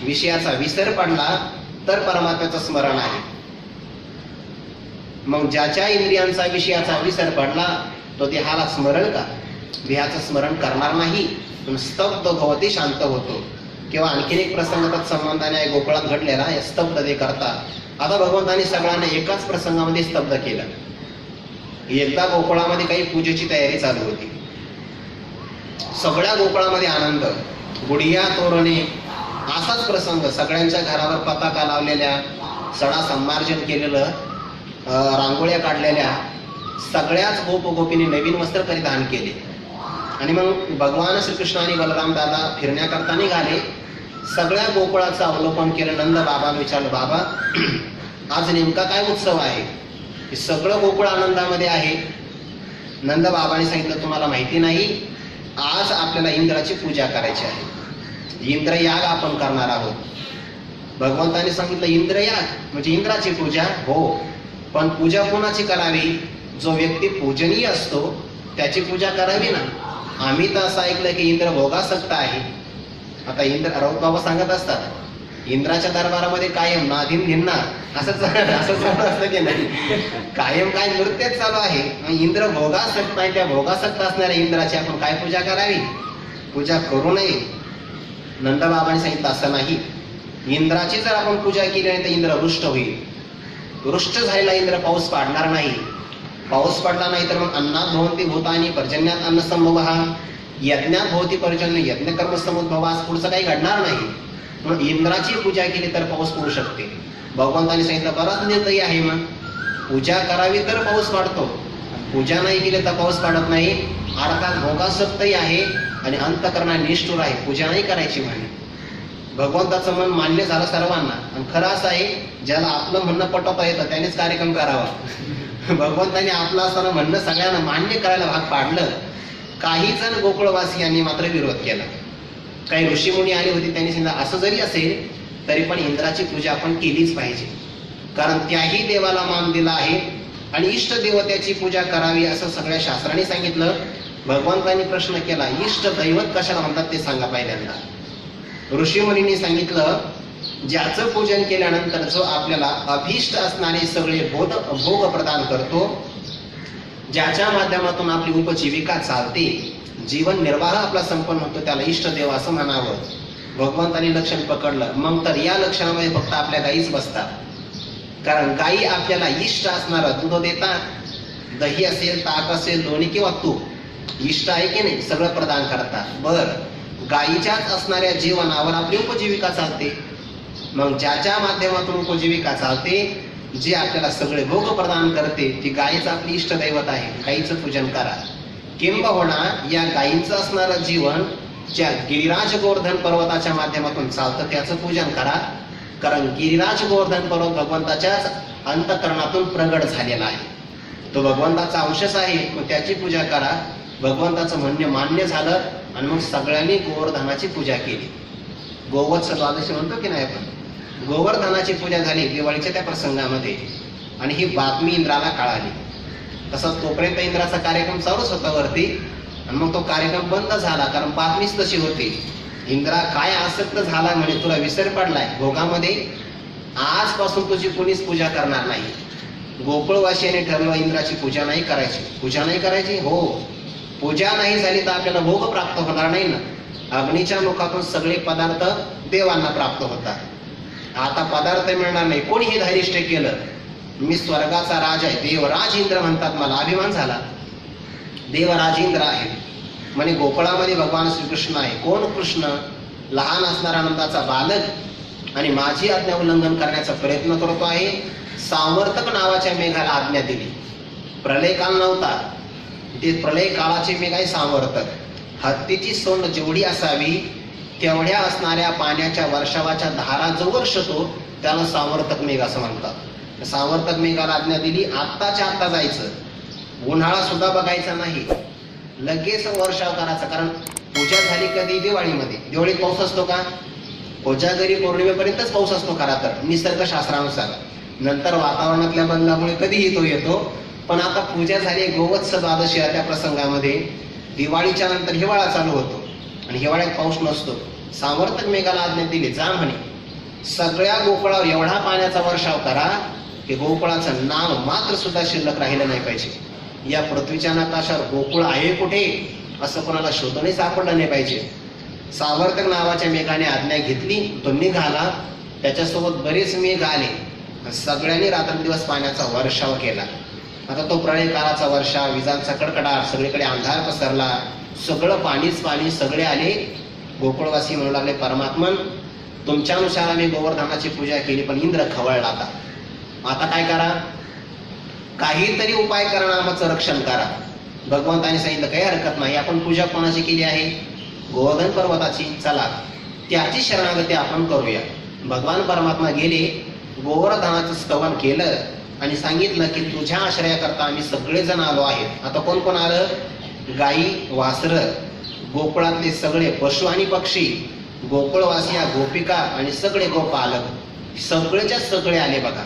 विषयाचा विसर पडला तर परमात्म्याचं स्मरण आहे. मग ज्याच्या इंद्रियांचा विषयाचा विसर पडला तो देहाला स्मरण का, देहाचं स्मरण करणार नाही, स्तब्ध भवती, शांत होतो. किंवा आणखीन एक प्रसंग तत्संबंधाने गोकुळात घडलेला, स्तब्ध ते करता. आता भगवंतांनी सगळ्यांना एकाच प्रसंगामध्ये स्तब्ध केलं. एकदा गोकुळामध्ये काही पूजेची तयारी चालू होती. सगळ्या गोकुळामध्ये आनंद, गुढिया तोरणे, असाच प्रसंग. सगळ्यांच्या घरावर पताका लावलेल्या, सडा संमार्जन केलेलं, रांगोळ्या काढलेल्या, सगळ्याच गोपगोपीने नवीन वस्त्र परिधान केले. आणि मग भगवान श्रीकृष्ण आणि बलराम दादा फिरण्याकरता निघाले. सगळ्या गोकुळाचं अवलोकन केलं. नंद बाबांना विचारलं, बाबा आज नेमका काय उत्सव आहे? हे सगळं गोकुळ आनंदामध्ये आहे. नंद बाबांनी सांगितलं, तुम्हाला माहिती नाही, आज आपल्याला इंद्राची पूजा करायची आहे. इंद्रयाग आपण करणार आहोत. भगवंतांनी सांगितलं, इंद्रयाग म्हणजे इंद्राची पूजा? हो, पण पूजा कोणाची करावी? जो व्यक्ती पूजनीय असतो त्याची पूजा करावी ना. आम्ही तर असं ऐकलं की इंद्र भोगासक्त आहे. आता इंद्र, राऊत बाबा सांगत असतात, इंद्राच्या दरबारामध्ये कायम नाधीन धिन्ना असंच असतं की नाही, कायम काय नृत्यच चालू आहे. इंद्र भोगासक्त नाही, त्या भोगासक्त असणाऱ्या इंद्राची आपण काय पूजा करावी? पूजा करू नये. नंदबाबांनी सांगितलं, असं नाही. इंद्राची जर आपण पूजा केली नाही तर इंद्र रुष्ट होईल. रुष्ट झालेला इंद्र पाऊस पाडणार नाही. पाऊस पडला नाही तर मग अन्नात भवन्ति भूतानि पर्जन्यात अन्न संभवः, यज्ञात भवति पर्जन्य यज्ञ कर्म समुद्भवास, पुढचं काही घडणार नाही. मग इंद्राची पूजा केली तर पाऊस पडू शकते. भगवंतांनी सांगितलं, बराच निर्दयी आहे. मग पूजा करावी तर पाऊस पडतो, पूजा नाही केली तर पाऊस पडत नाही. अर्थात भोगासक्तही आहे आणि अंतकरणा निष्ठुर आहे, पूजा नाही करायची म्हणे. भगवंताचं मन मान्य झालं सर्वांना. आणि खरं असं आहे, ज्याला आपलं म्हणणं पटवता येतं त्यानेच कार्यक्रम करावा. भगवंतांनी आपलं असताना म्हणणं सगळ्यांना मान्य करायला भाग पाडलं. काही जण गोकुळवासियांनी मात्र विरोध केला. काही ऋषीमुनी आले होते, त्यांनी सांगितलं, असं जरी असेल तरी पण इंद्राची पूजा आपण केलीच पाहिजे, कारण त्याही देवाला मान दिला आहे आणि इष्ट देवतेची पूजा करावी असं सगळ्या शास्त्रांनी सांगितलं. भगवंतांनी प्रश्न केला, इष्ट दैवत कशाला म्हणतात ते सांगा पहिल्यांदा. ऋषीमुनींनी सांगितलं, ज्याचं पूजन केल्यानंतर जो आपल्याला अभीष्ट असणारे सगळे भोग प्रदान करतो, ज्याच्या माध्यमातून आपली उपजीविका चालते, जीवन निर्वाह आपला संपन्न होतो, त्याला इष्ट देव असं म्हणावं. भगवंतांनी लक्षण पकडलं. मग तर या लक्षणामध्ये फक्त आपल्या गायीच बसतात. कारण गायी आपल्याला इष्ट असणारं दूध देतात. दही असेल, ताक असेल, लोणी किंवा तूप इष्ट आहे की नाही, सगळं प्रदान करतात. बर, गायीच्याच असणाऱ्या जीवनावर आपली उपजीविका चालते. मग ज्याच्या माध्यमातून उपजीविका चालते, जे आपल्याला सगळे भोग प्रदान करते, ती गायीच आपली इष्ट दैवत आहे. गायीचं पूजन करा. किंबहुना या गायींचं असणारं जीवन ज्या गिरिराज गोवर्धन पर्वताच्या माध्यमातून चालतं त्याचं पूजन करा. कारण गिरिराज गोवर्धन पर्वत भगवंताच्याच अंतःकरणातून प्रगट झालेला आहे. तो भगवंताचा अंशच आहे, मग त्याची पूजा करा. भगवंताचं म्हणणे मान्य झालं आणि मग सगळ्यांनी गोवर्धनाची पूजा केली. गोवत्स द्वादशी म्हणतो की नाही आपण, गोवर्धनाची पूजा झाली दिवाळीच्या त्या प्रसंगामध्ये. आणि ही बातमी इंद्राला कळाली. तसंच तोपर्यंत इंद्राचा कार्यक्रम चालूच होता वरती, आणि मग तो कार्यक्रम बंद झाला, कारण बातमीच तशी होती. इंद्रा काय आसक्त झाला म्हणे, तुला विसर पडलाय भोगामध्ये, आजपासून तुझी कोणीच पूजा करणार नाही. गोकुळवासियांनी ठरवलं, इंद्राची पूजा नाही करायची. पूजा नाही करायची? हो. पूजा नाही झाली तर आपल्याला भोग प्राप्त होणार नाही ना. अग्नीच्या मुखातून सगळे पदार्थ देवांना प्राप्त होतात. आता पदार्थ मिळणार नाही. कोणी हे धारिष्ट केलं मी स्वर्गाचा राज आहे, देवराज इंद्र म्हणतात मला, अभिमान झाला. देवराज इंद्र आहे म्हणे. गोकुळामध्ये भगवान श्रीकृष्ण आहे. कोण कृष्ण? लहान असणारा आनंदाचा बालक आणि माझी आज्ञा उल्लंघन करण्याचा प्रयत्न करतो आहे. सावर्तक नावाच्या मेघाला आज्ञा दिली. प्रलय काल नव्हता, ते प्रलय काळाचे मेघ आहे सावर्तक. हत्तीची सोंड जेवढी असावी तेवढ्या असणाऱ्या पाण्याच्या वर्षावाच्या धारा जो वर्षतो त्याला सावर्तक मेघ असं म्हणतात. सावर्तक मेघाला आज्ञा दिली, आत्ताच्या आत्ता जायचं, उन्हाळा सुद्धा बघायचा नाही, लगेच वर्षाव करायचा. कारण पूजा झाली कधी? दिवाळीमध्ये. दिवाळीत पाऊस असतो का? कोजागरी पौर्णिमेपर्यंतच पाऊस असतो खरा तर निसर्गशास्त्रानुसार. नंतर वातावरणातल्या बदलामुळे कधीही तो येतो. पण आता पूजा झाली, गोवत्स द्वादशी त्या प्रसंगामध्ये दिवाळीच्या नंतर हिवाळा चालू होतो आणि हिवाळ्यात पाऊस नसतो. सावर्तक मेघाला आज्ञा दिली, जा म्हणे सगळ्या गोकुळावर एवढा पाण्याचा वर्षाव करा की गोकुळाचं नाव मात्र सुद्धा शिल्लक राहिलं नाही पाहिजे. या पृथ्वीच्या नकाशावर गोकुळ आहे कुठे असं कोणाला शोधूनही सापडलं नाही पाहिजे. सावर्तक नावाच्या मेघाने आज्ञा घेतली, तो निघाला. त्याच्यासोबत बरेच मेघ आले, सगळ्यांनी रात्रंदिवस पाण्याचा वर्षाव केला. आता तो प्रलय काळाचा वर्षाव, विजांचा कडकडाट, सगळीकडे अंधार पसरला, सगळं पाणीच पाणी, सगळे आले. गोकुळवासी म्हणू लागले, परमात्मन तुमच्यानुसार आम्ही गोवर्धनाची पूजा केली पण इंद्र खवळला. आता काय करा? काहीतरी उपाय करा, आमचं रक्षण करा. भगवंताने सांगितलं काही हरकत नाही, आपण पूजा कोणाची केली आहे? गोवर्धन पर्वताची. चला त्याची शरणागती आपण करूया. भगवान परमात्मा गेले, गोवर्धनाचं स्तवन केलं आणि सांगितलं की तुझ्या आश्रयाकरता आम्ही सगळेजण आलो आहेत. आता कोण कोण आलं? गाई, वासरं, गोकुळातले सगळे पशु आणि पक्षी, गोकुळवासिया, गोपिका आणि सगळे गोपालक, सगळेच्या सगळे आले बघा.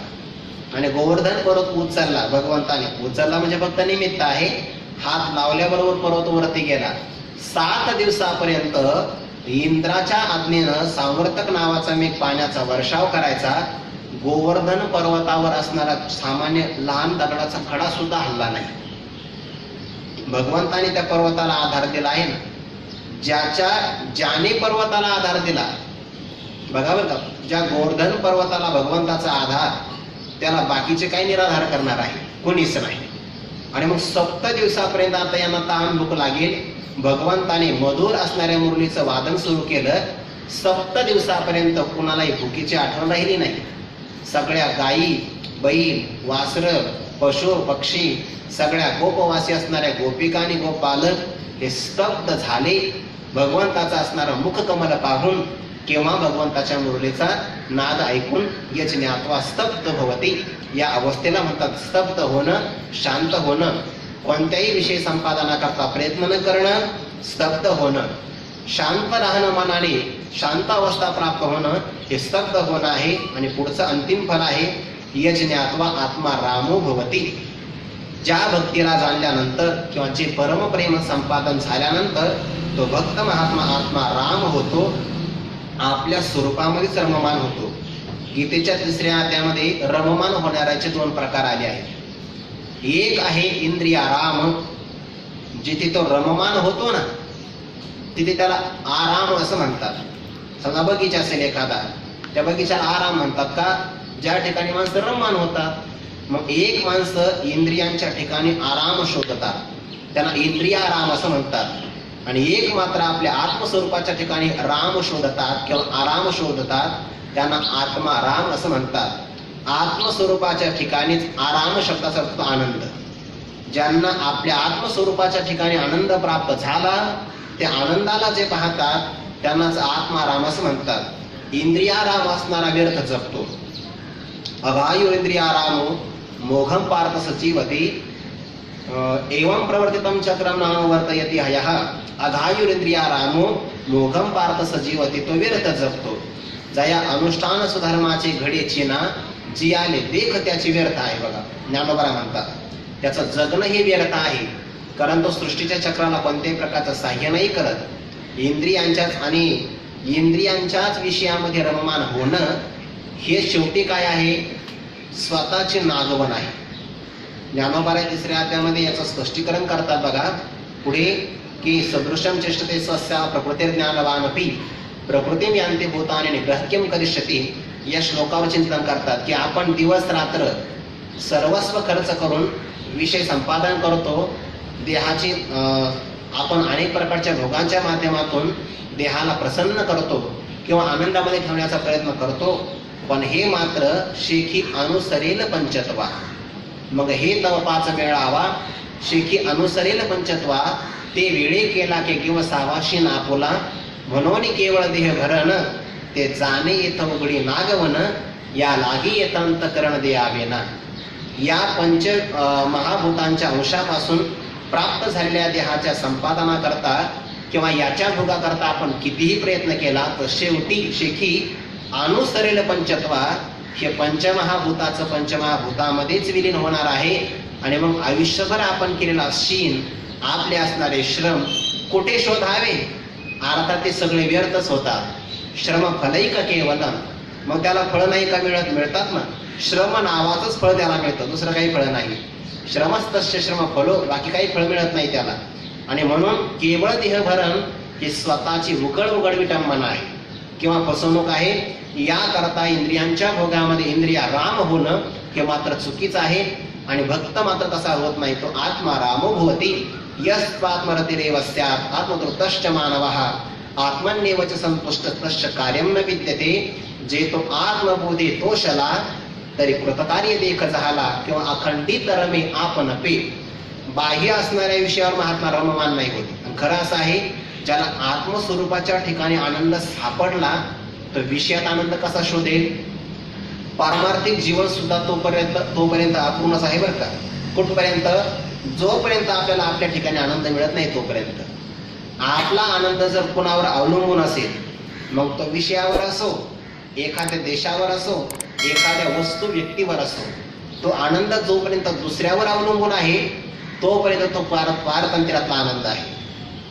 आणि गोवर्धन पर्वत उचलला भगवंताने. उचलला म्हणजे फक्त निमित्त आहे, हात लावल्याबरोबर पर्वत वरती गेला. 7 दिवसापर्यंत इंद्राच्या आज्ञेनं सावर्तक नावाचा मेघ पाण्याचा वर्षाव करायचा. गोवर्धन पर्वतावर असणारा सामान्य लहान दगडाचा खडा सुद्धा हल्ला नाही. भगवंताने त्या पर्वताला आधार दिला आहे ना. ज्याने पर्वताला आधार दिला बघा बरं का, ज्या गोवर्धन पर्वताला भगवंताचा आधार, त्याला बाकीचे काही निराधार करणार आहे? कोणीच नाही. आणि मग 7 दिवसापर्यंत आता यांना तहान भूक लागेल. भगवंताने मधुर असणाऱ्या मुरलीचं वादन सुरू केलं. 7 दिवसापर्यंत कुणालाही भुकीची आठवण राहिली नाही. सगळ्या गायी, बैल, वासर, पशु, पक्षी, सगळ्या गोपवासी असणाऱ्या गोपिका आणि गोपालक हे स्तब्ध झाले. भगवंताचा असणारा मुखकमल पाहून किंवा भगवंताच्या मुरलीचा नाद ऐकून यज्ञात्वा स्तब्ध भवती. या अवस्थेला म्हणतात स्तब्ध होणं, शांत होणं. कोणत्याही विषय संपादनाकरता प्रयत्न न करणं, स्तब्ध होणं. शांत राहणं, मनाने शांत अवस्था प्राप्त होणं, हे स्तब्ध होणं आहे. आणि पुढचं अंतिम फल आहे यज्ञात्वा आत्मा रामो भवती. ज्या भक्तीला जाणल्यानंतर किंवा जे परमप्रेम संपादन झाल्यानंतर तो भक्त महात्मा आत्मा राम होतो, आपल्या स्वरूपामध्येच रममान होतो. गीतेच्या 3ऱ्या अध्यायामध्ये रममान होणाऱ्याचे 2 प्रकार आले आहेत. एक आहे इंद्रियाराम, जिथे तो रममान होतो ना तिथे त्याला आराम असं म्हणतात. समजा बगीचा असेल एखादा, त्या बगीचाला आराम म्हणतात का? ज्या ठिकाणी माणसं रममान होतात. मग एक माणसं इंद्रियांच्या ठिकाणी आराम शोधतात, त्यांना इंद्रियाराम असं म्हणतात. आणि एक मात्र आपल्या आत्मस्वरूपाच्या ठिकाणी राम शोधतात किंवा आराम शोधतात, त्यांना आत्माराम असं म्हणतात. आत्मस्वरूपाच्या ठिकाणीच आराम शब्दाचा अर्थ आनंद. ज्यांना आपल्या आत्मस्वरूपाच्या ठिकाणी आनंद प्राप्त झाला, त्या आनंदाला जे पाहतात त्यांनाच आत्माराम असं म्हणतात. इंद्रियाराम असणारा व्यर्थ जगतो. अघायु इंद्रियारामो मोघम पार्थ सजीवती एवं प्रवर्तितम चक्रम नाम वर्तयति हयः. अघायुरिंद्रियारामो मोघम पार्थ सजीवती, तो व्यर्थ जगतो. जया अनुष्ठान सुधर्माचे घडे चिना जी आले देख त्याची व्यर्थ आहे. बघा ज्ञानोबा म्हणतात त्याचं जगणं हे व्यर्थ आहे, कारण तो सृष्टीच्या चक्राला कोणत्याही प्रकारचं सहाय्य नाही करत. इंद्रियांच्याच विषयामध्ये रममान होणं हे शेवटी काय आहे? स्वतःचे नागवण आहे. ज्ञानोबा 3ऱ्या अध्यायामध्ये याचं स्पष्टीकरण करतात बघा पुढे की सदृशम चेष्टते स्वस्या प्रकृतिर्ज्ञानवानपि प्रकृतीम यांते भूतानि ग्रहक्यम करिष्यति. या श्लोकावर चिंतन करतात की आपण दिवस रात्र सर्वस्व खर्च करून विषय संपादन करतो, देहाची आपण अनेक प्रकारच्या भोगांच्या माध्यमातून देहाला प्रसन्न करतो किंवा आनंदामध्ये ठेवण्याचा प्रयत्न करतो, पण हे मात्र शेखी अनुसरेल पंचत्वा. मग हे तव पाच वेळावा शेखी अनुसरेल पंचत्वा, ते वेळे केला के किंवा सावाशी नापुला, म्हणून केवळ देह भरण, ते जाणे येथ उघडी नागवन, या लागी येत अंतकरण द्यावेना. या पंच महाभूतांच्या अंशापासून प्राप्त झालेल्या देहाच्या संपादनाकरता किंवा याच्या भोगाकरता आपण कितीही प्रयत्न केला तर शेवटी शेखी अनुसरेल पंचत्वा, हे पंचमहाभूताचं पंचमहाभूतामध्येच विलीन होणार आहे. आणि मग आयुष्यभर आपण केलेला शीन, आपले असणारे श्रम कुठे शोधावे? अर्थात ते सगळे व्यर्थच होतात. श्रम फलैक केवलम, मग त्याला फळ नाही का मिळतात ना. श्रम नावाचंच फळ त्याला मिळतं, दुसरं काही फळ नाही. श्रमच तस्य श्रम फलो, बाकी काही फळ मिळत नाही त्याला. आणि म्हणून केवळ देहभरण ही स्वतःची उघड विटंबना आहे किंवा फसवणूक आहे. याकरता इंद्रियांच्या भोगामध्ये इंद्रिया राम होणं हे मात्र चुकीचं आहे. आणि भक्त मात्र तसा होत नाही, तो आत्मा रामो भवती. यस्त्वात्मरतिरेव स्यात् आत्मतृप्तश्च मानवः आत्मन्येवच संतुष्टस्तस्य कार्यं न विद्यते. जे तो आत्मबोधे तोषला, तरी कृतकार्य देख झाला किंवा अखंडित रमे आपण पे. बाह्य असणाऱ्या विषयावर महात्मा रममान नाही होत. खरं असं आहे, ज्याला आत्मस्वरूपाच्या ठिकाणी आनंद सापडला तर विषयात आनंद कसा शोधेल? पारमार्थिक जीवन सुद्धा तोपर्यंत अपूर्णच आहे बरं का. कुठपर्यंत? जोपर्यंत आपल्याला आपल्या ठिकाणी आनंद मिळत नाही तोपर्यंत. आपला आनंद जर कुणावर अवलंबून असेल, मग तो विषयावर असो, एखाद्या देशावर असो, एखाद्या वस्तू व्यक्तीवर असो, तो आनंद जोपर्यंत दुसऱ्यावर अवलंबून आहे तोपर्यंत तो पारतंत्र्यातला आनंद आहे.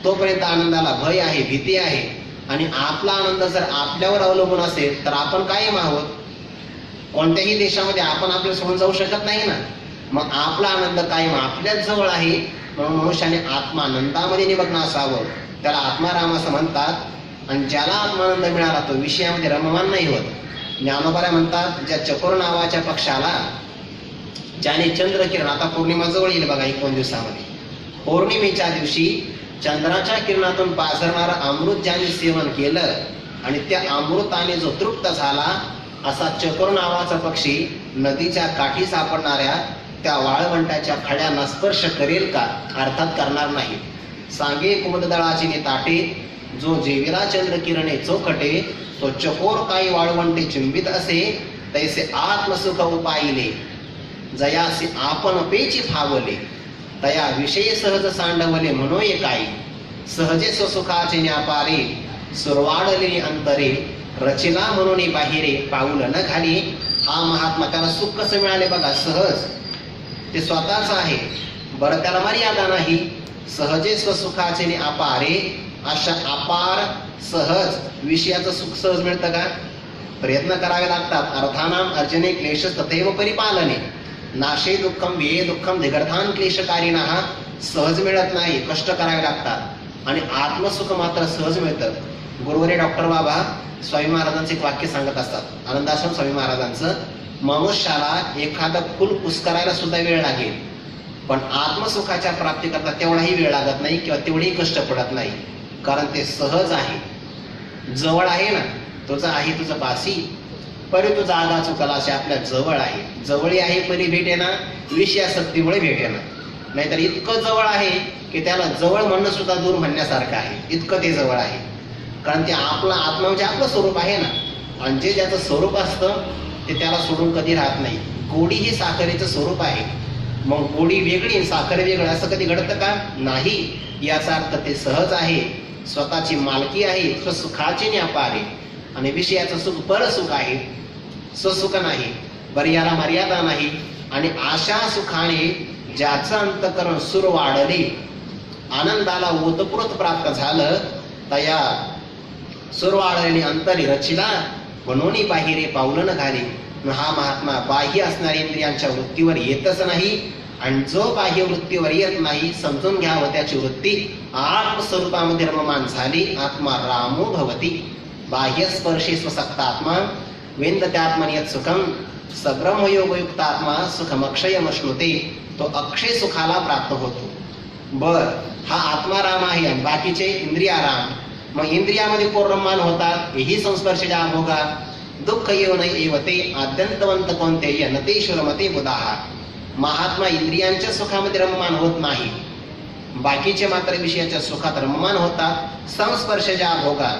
तोपर्यंत आनंदाला भय आहे, भीती आहे. आणि आपला आनंद जर आपल्यावर अवलंबून असेल तर आपण कायम आहोत. कोणत्याही देशामध्ये आपण आपल्याला सोडून जाऊ शकत नाही ना. मग आपला आनंद कायम आपल्याच जवळ आहे. म्हणून मनुष्याने आत्मानंदामध्ये निमग्न असावं, त्याला आत्माराम असं म्हणतात. आणि ज्याला आत्मानंद मिळाला तो विषयामध्ये रममान नाही होत. ज्ञानोबा म्हणतात, ज्या चकोर नावाच्या पक्षाला ज्याने चंद्रकिरण, आता पौर्णिमा जवळ येईल बघा 1-2 दिवसामध्ये, पौर्णिमेच्या दिवशी चंद्राच्या किरणातून पाझरणारं अमृत ज्याने सेवन केलं आणि त्या अमृताने जो तृप्त झाला, असा चकोर नावाचा पक्षी नदीच्या काठी सापडणाऱ्या त्या वाळवंटाच्या खड्यांना स्पर्श करेल का? अर्थात करणार नाही. सांगे कुमुददळाची ताटे, जो जेविला चंद्र किरणे चोखटे, तो चकोर काही वाळवंटे चुंबित असे, तैसे आत्मसुख उपाईले, जयासी आपण पेची फावले, तया विषय सहज सांडवले म्हणोये काही, सहजे स्वसुखाचे न्यापारे, सुरवाडले अंतरे, रचिला म्हणून बाहेरे पाऊल न घाली. हा महात्मा, त्याला सुख कसं मिळाले बघा, सहज, ते स्वतःच आहे. बरं, त्याला मर्यादा नाही. सहजे स्वसुखाचे अपारे, अशा अपार सहज विषयाचं सुख सहज मिळतं का? प्रयत्न करावे लागतात. अर्थानाम अर्जने क्लेश तथैव परिपालने, नाशे दुःखम व्यये दुःखम धिगर्थान क्लेशकारिणः. सहज मिळत नाही, कष्ट करावे लागतात. आणि आत्मसुख मात्र सहज मिळतं. गुरुवारी डॉक्टर बाबा स्वामी महाराजांचे एक वाक्य सांगत असतात, आनंदाश्रम स्वामी महाराजांचं, मनुष्याला एखादं फुल कुस्करायला सुद्धा वेळ लागेल, पण आत्मसुखाच्या प्राप्तीकरता तेवढाही वेळ लागत नाही किंवा तेवढेही कष्ट पडत नाही. कारण ते सहज आहे, जवळ आहे ना. तुझं आहे तुझं पासी, परी तुझा आगा चुकलाशी आपल्या जवळ आहे. जवळी आहे परी भेटेना, विषयासक्तीमुळे भेटेना. नाहीतर इतकं जवळ आहे की त्याला जवळ म्हणणं सुद्धा दूर म्हणण्यासारखं आहे, इतकं ते जवळ आहे. कारण ते आपला आत्मा म्हणजे आपलं स्वरूप आहे ना. आणि जे ज्याचं स्वरूप असतं ते त्याला सोडून कधी राहत नाही. गोडी ही साखरेचं स्वरूप आहे. मग गोडी वेगळी साखर वेगळं असं कधी घडतं का? नाही. याचा अर्थ ते सहज आहे, स्वतःची मालकी आहे, स्वसुखाची न्यापारे. आणि विषयाचं सुख परसुख आहे, स्वसुख नाही. बरं, याला मर्यादा नाही. आणि अशा सुखाने ज्याचं अंतकरण सुर वाढले, आनंदाला ओतप्रोत प्राप्त झालं, तया सुर वाढलेली अंतरी रचिला म्हणून बाहेरे पाऊल न घाले. हा महात्मा बाह्य असणाऱ्या इंद्रियांच्या वृत्तीवर येतच नाही. आणि जो बाह्य वृत्तीवर येत नाही, समजून घ्यावं त्याची वृत्ती आत्मस्वरूपामध्ये रममान झाली. आत्मा रामो भवती. बाह्य स्पर्शे स्वसक्त आत्मा विंदत्यात्मनि यत् सुखम सब्रह्मयोगयुक्त आत्मा सुखमक्षयमश्नुते, तो अक्षय सुखाला प्राप्त होतो. बर, हा आत्माराम आहे आणि बाकीचे इंद्रियाराम. मग इंद्रियामध्ये कोण रममान होतात? ही संस्पर्शजा भोगा. दुःख येऊन येवते आद्यंतवंत कोणते न ते शुरमते बुधाहा. महात्मा इंद्रियांच्या सुखामध्ये रममान होत नाही, बाकीचे मात्र विषयाच्या सुखात रममान होतात. संस्पर्शजा भोगा.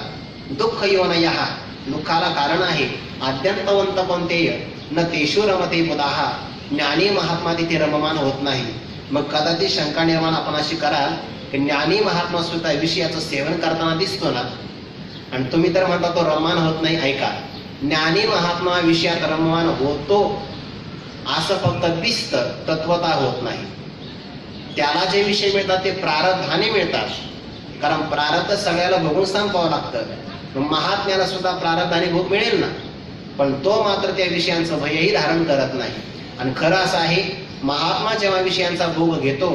दुःख योनयः, दुःखाला कारण आहे. आद्यंतवंत कोणतेय न तेषु रमते बुधाहा. ज्ञानी महात्मा तिथे रममान होत नाही. मग कदाचित शंका निर्माण आपण अशी कराल की ज्ञानी महात्मा सुद्धा विषयाचं सेवन करताना दिसतो ना, आणि तुम्ही तर म्हणता तो रममान होत नाही. ऐका, ज्ञानी महात्मा विषयात रममान होतो असं फक्त दिसतं, तत्वता होत नाही. त्याला जे विषय मिळतात ते प्रारब्धाने मिळतात, कारण प्रारब्ध सगळ्याला भोगून संपवावं लागतं. महात्म्याला सुद्धा प्रारब्धाने भोग मिळेल ना, पण तो मात्र त्या विषयांचं भयही धारण करत नाही. आणि खरं असं आहे, महात्मा जेव्हा विषयांचा भोग घेतो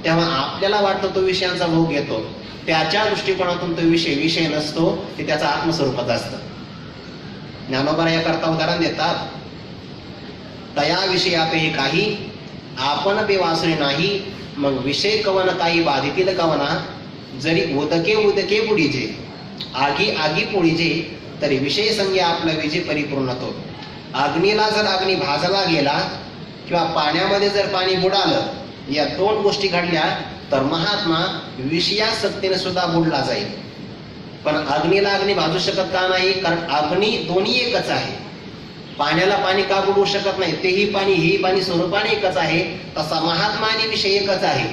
तेव्हा आपल्याला वाटतं तो विषयांचा भोग घेतो, त्याच्या दृष्टिकोनातून तो विषय नसतो, ते त्याचा आत्मस्वरूपात असतं. ज्ञानोबा याकरता उदाहरण देतात, तया विषयात हे काही आपण बे वासरे नाही, मग विषय कवन काही बाधितील कवना. जरी उदके उदके बुडीजे, आगी आगी पोळीजे, तरी विषय संज्ञा आपला विजय परिपूर्ण होतो. अग्नीला जर अग्नी भाजला गेला किंवा पाण्यामध्ये जर पाणी बुडालं, या दोन गोष्टी घडल्या तर महात्मा विषयासक्तीने सुद्धा बुडला जाईल. पण अग्नीला अग्नी भाजू शकत का नाही? कारण अग्नी दोन्ही एकच आहे. पाण्याला पाणी का बुडवू शकत नाही? तेही पाणी हेही पाणी स्वरूपाने एकच आहे. तसा महात्मा आणि विषय एकच आहे.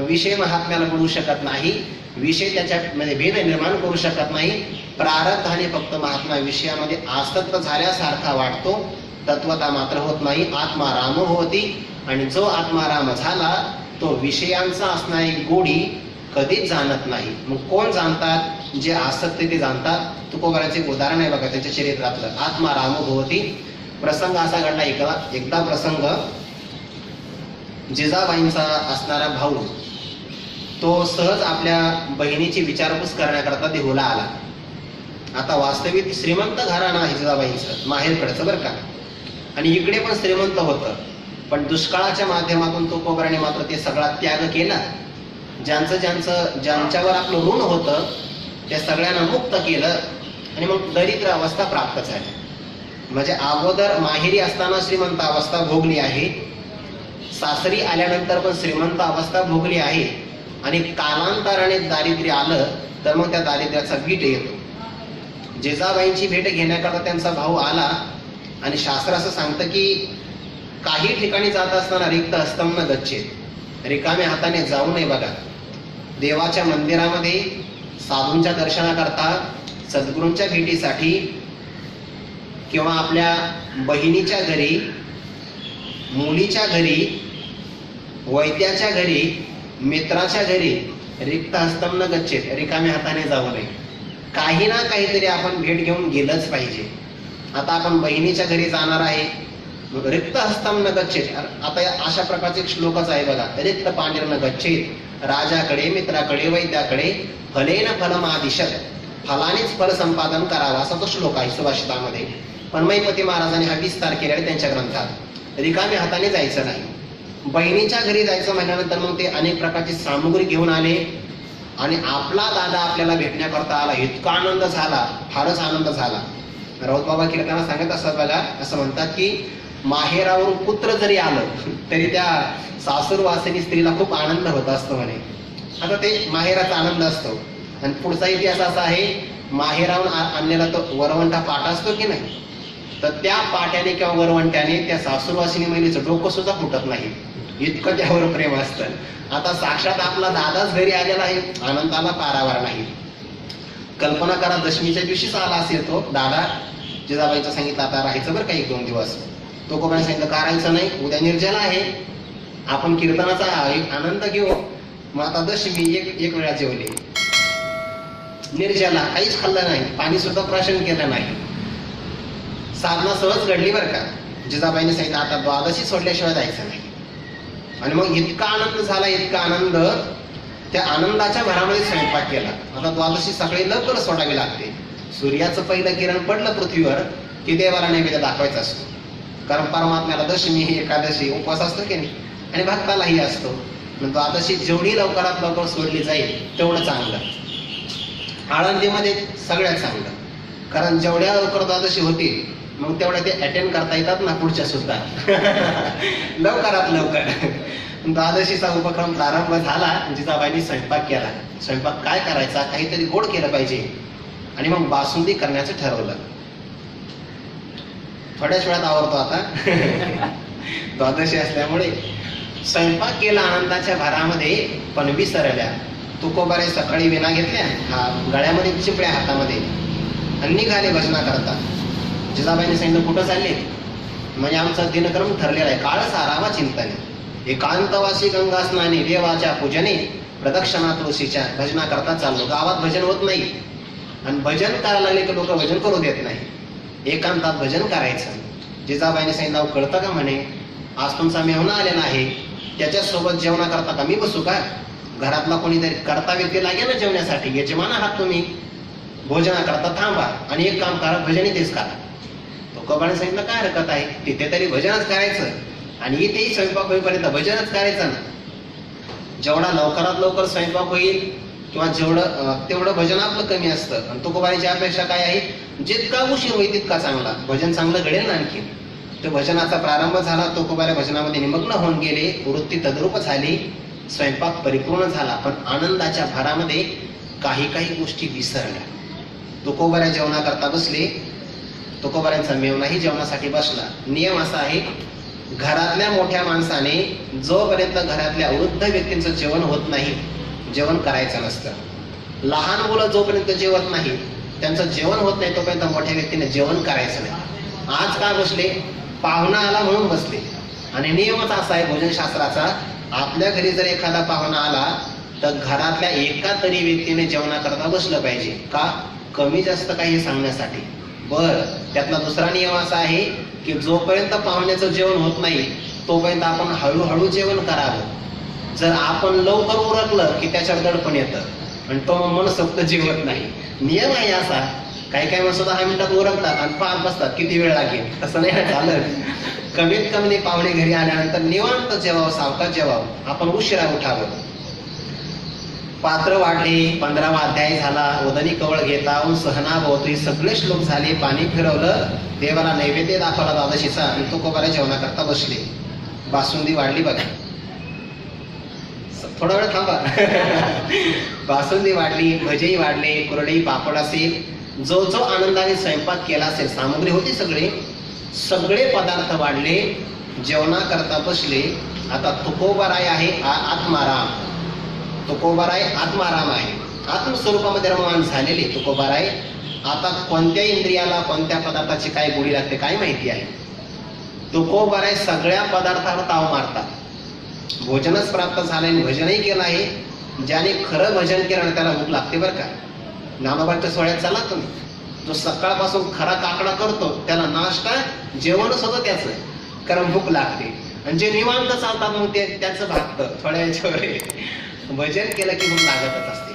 विषय महात्म्याला बुडवू शकत नाही, विषय त्याच्यामध्ये भेद निर्माण करू शकत नाही. प्रारब्धाने फक्त महात्मा विषयामध्ये आसक्त झाल्यासारखा वाटतो, तत्वता मात्र होत नाही. आत्माराम होती, आणि जो आत्माराम झाला तो विषयांचा असणारी गोडी कधीच जाणत नाही. मग कोण जाणतात? जे आसक्त ते जाणतात. तुकोबाराचे एक उदाहरण आहे बघा त्याच्या चरित्रातलं. आत्माराम होती. प्रसंग असा घडला, एकदा प्रसंग, जिजाबाईंचा असणारा भाऊ तो सहज आपल्या बहिणीची विचारपूस करण्याकरता देहूला आला. आता वास्तविक श्रीमंत घराणं आहे जिजाबाईंचं, माहेरकडचं बरं का, आणि इकडे पण श्रीमंत होतं. पण दुष्काळाच्या माध्यमातून तुकोबाराने मात्र ते सगळा त्याग केला. ज्यांच्यावर आपलं ऋण होतं त्या सगळ्यांना मुक्त केलं, आणि मग दरिद्र अवस्था प्राप्त झाली. म्हणजे अगोदर माहेरी असताना श्रीमंत अवस्था भोगली आहे, सासरी आल्यानंतर पण श्रीमंत अवस्था भोगली आहे, आणि कालांतराने दारिद्र्य आलं तर मग त्या दारिद्र्याचा वीट येतो. जिजाबाईंची भेट घेण्याकरता त्यांचा भाऊ आला, आणि शास्त्र असं सांगतं की काही ठिकाणी जात असताना रिक्त हस्तम न गच्छेत, रिकाम्या हाताने जाऊ नये. बघा, देवाच्या मंदिरामध्ये साधूंच्या दर्शनाकरता, सद्गुरूंच्या भेटीसाठी, किंवा आपल्या बहिणीच्या घरी, मुलीच्या घरी, वैद्याच्या घरी, मित्राच्या घरी रिक्त हस्तम न गच्छेत, रिकाम्या हाताने जाऊ नये. काही ना काहीतरी आपण भेट घेऊन गेलंच पाहिजे. आता आपण बहिणीच्या घरी जाणार आहे, रिक्त हस्तम न गच्छेत. आता अशा प्रकारचे एक श्लोकच आहे बघा, रिक्त पांढर न गच्छेत. राजाकडे, मित्राकडे, वैद्याकडे फलेन फलमादिशत, फलानेच फल संपादन करावं, असा तो श्लोक आहे सुभाषितामध्ये. पण मैपती महाराजांनी हा विस्तार केला आहे त्यांच्या ग्रंथात. रिकाम्या हाताने जायचं नाही. बहिणीच्या घरी जायचं म्हटल्यानंतर मग ते अनेक प्रकारची सामुग्री घेऊन आले, आणि आपला दादा आपल्याला भेटण्याकरता आला. इतका आनंद झाला, फारच आनंद झाला. राऊत बाबा कीर्तना सांगत असतात बघा, असं म्हणतात की माहेरावरून पुत्र जरी आलं तरी त्या सासूरवासिनी स्त्रीला खूप आनंद होत असतो म्हणे. आता ते माहेराचा आनंद असतो. आणि पुढचा इतिहास असा आहे, माहेरावरून आणलेला तो वरवंटा पाट असतो की नाही, तर त्या पाट्याने किंवा वरवंट्याने त्या सासूरवासिनी महिलेचं डोकं सुद्धा फुटत नाही, इतकं त्यावर प्रेम असतं. आता साक्षात आपला दादाच घरी आलेला आहे, आनंदाला पारावार नाही. कल्पना करा, दशमीच्या दिवशीच आला असेल तो दादा. जिजाबाईचं सांगितलं आता राहायचं बरं का 1-2 दिवस. तो कोणाने सांगितलं का राहायचं नाही, उद्या निर्जला आहे, आपण कीर्तनाचा आनंद घेऊ. मग आता दशमी एक वेळा जेवले, निर्जला, काहीच खाल्लं नाही, पाणी सुद्धा प्राशन केलं नाही. साधना सहज घडली बरं का. जिजाबाईने सांगितलं आता द्वादशी सोडल्याशिवाय जायचं नाही. आणि मग इतका आनंद झाला, इतका आनंद, त्या आनंदाच्या भरामध्ये स्वयंपाक केला. आता द्वादशी सकाळी लवकर सोडावी लागते. सूर्याचं पहिलं किरण पडलं पृथ्वीवर की देवाला नैवेद्य दाखवायचा असतो. कारण परमात्म्याला दशमी एकादशी उपवास असतो की नाही, आणि भक्तालाही असतो. म्हणतो द्वादशी जेवढी लवकरात लवकर सोडली जाईल तेवढं चांगलं. आळंदीमध्ये सगळ्यात चांगलं, कारण जेवढ्या लवकर द्वादशी होतील मग तेवढ्या ते अटेंड करता येतात ना पुढच्या सुद्धा. लवकरात लवकर द्वादशीचा उपक्रम प्रारंभ झाला. जिजाबाईंनी स्वयंपाक केला. स्वयंपाक काय करायचा, काहीतरी गोड केलं पाहिजे, आणि मग बासुंदी करण्याचं ठरवलं. थोड्याच वेळात आवडतो आता. द्वादशी असल्यामुळे स्वयंपाक केला आनंदाच्या भरामध्ये, पण विसरल्या. तुकोबारे सकाळी विणा घेतल्या, गळ्यामध्ये चिपळ्या हातामध्ये, आणि निघाले भजना करता. जिजाबाईंनी सांगितलं कुठं चालले, म्हणजे आमचा दिनक्रम ठरलेला आहे. काळ सारावा चिंतने एकांतवासी गंगा स्नानी देवाच्या पूजने प्रदक्षिणा तुळशीच्या. भजना करता चाललो. गावात भजन होत नाही, आणि भजन करायला लागले की लोक भजन करू देत नाही. एकांतात भजन करायचं. जिजाबाईंनी सांगितलं कळतं का म्हणे, आज तुमचा मेहना आलेला आहे, त्याच्यासोबत जेवणा करता का मी बसू का? घरातला कोणीतरी करता व्यक्ती लागेल ना जेवण्यासाठी. यजमान आहात तुम्ही, भोजना करता थांबा आणि एक काम करा, भजन इथेच करा. तुकोबाने सांगितलं काय हरकत आहे, तिथे तरी भजनच करायचं, आणि इथेही स्वयंपाक होईपर्यंत भजनच करायचं ना. जेवढा लवकरात लवकर स्वयंपाक होईल किंवा तेवढं भजन आपलं कमी असतं. आणि तुकोबाईची अपेक्षा काय आहे, जितका उशीर होईल तितका चांगला, भजन चांगलं घडेल ना आणखी. तो भजनाचा प्रारंभ झाला. तुकोबारे भजनामध्ये निमग्न होऊन गेले, वृत्ती तद्रूप झाली, स्वयंपाक परिपूर्ण झाला. पण आनंदाच्या भरामध्ये काही काही गोष्टी विसरल्या. तुकोबाऱ्या जेवणा करता बसले. तुकोबाऱ्यांचा मेवनाही जेवणासाठी बसला. नियम असा आहे, घरातल्या मोठ्या माणसाने जोपर्यंत घरातल्या वृद्ध व्यक्तींचं जेवण होत नाही, जेवण करायचं नसतं. लहान मुलं जोपर्यंत जेवत नाही, त्यांचं जेवण होत नाही, तोपर्यंत मोठ्या व्यक्तीने जेवण करायचं नाही. आज का बसले, पाहुणा आला म्हणून बसले. आणि नियमच असा आहे भोजनशास्त्राचा, आपल्या घरी जर एखादा पाहुणा आला तर घरातल्या एका तरी व्यक्तीने जेवणा करता बसलं पाहिजे. का? कमी जास्त काही सांगण्यासाठी. बर, त्यातला दुसरा नियम असा आहे की जोपर्यंत पाहुण्याचं जेवण होत नाही तोपर्यंत आपण हळूहळू जेवण करावं. जर आपण लवकर उरकलं की त्याच्यावर दडपण येतं आणि तो मनसोक्त जेवत नाही. नियम आहे असा. काही काही माणसं 10 मिनिटात उरकतात आणि पाहत बसतात किती वेळ लागेल. तसं नाही चालत. कमीत कमी पाहुणे घरी आल्यानंतर निवांत जेवावं, सावकाश जेवावं. आपण उशिरा उठावं. पात्र वाढले, 15वा अध्याय झाला. उदनी कवळ घेता सहना भोवती सगळे श्लोक झाले. पाणी फिरवलं, देवाला नैवेद्य दाखवला द्वादशीचा, आणि तुकोबाऱ्या जेवणा करता बसले. बासुंदी वाढली बघा. थोडा वेळ थांबा. बासुंदी वाढली, भजेही वाढले, कुरडई पापड असेल, जो जो आनंदाने स्वयंपाक केला असेल, सामग्री होती, सगळे पदार्थ वाढले. जेवणा करता बसले. आता तुकोबाराय आहे आत्माराम. तुकोबाराय आत्माराम आहे, आत्मस्वरूपामध्ये रममाण झालेले तुकोबाराय. आता कोणत्या इंद्रियाला कोणत्या पदार्थाची काय गोडी लागते काय माहिती आहे. तुकोबाराय सगळ्या पदार्थावर ताव मारतात. भोजनच प्राप्त झालंय, भजनही केलं आहे. ज्याने खरं भजन केलं ना त्याला भूक लागते बरं का. नामोबाच्या सोहळ्यात चला तुम्ही, जो सकाळपासून खरा काकडा करतो त्याला नाश्ता जेवणच होतं त्याचं, कारण भूक लागते. आणि जे निवांत चालतात मग ते त्याचं भागतं थोड्या वेळेच्या. भजन केलं की भूक लागतच असते.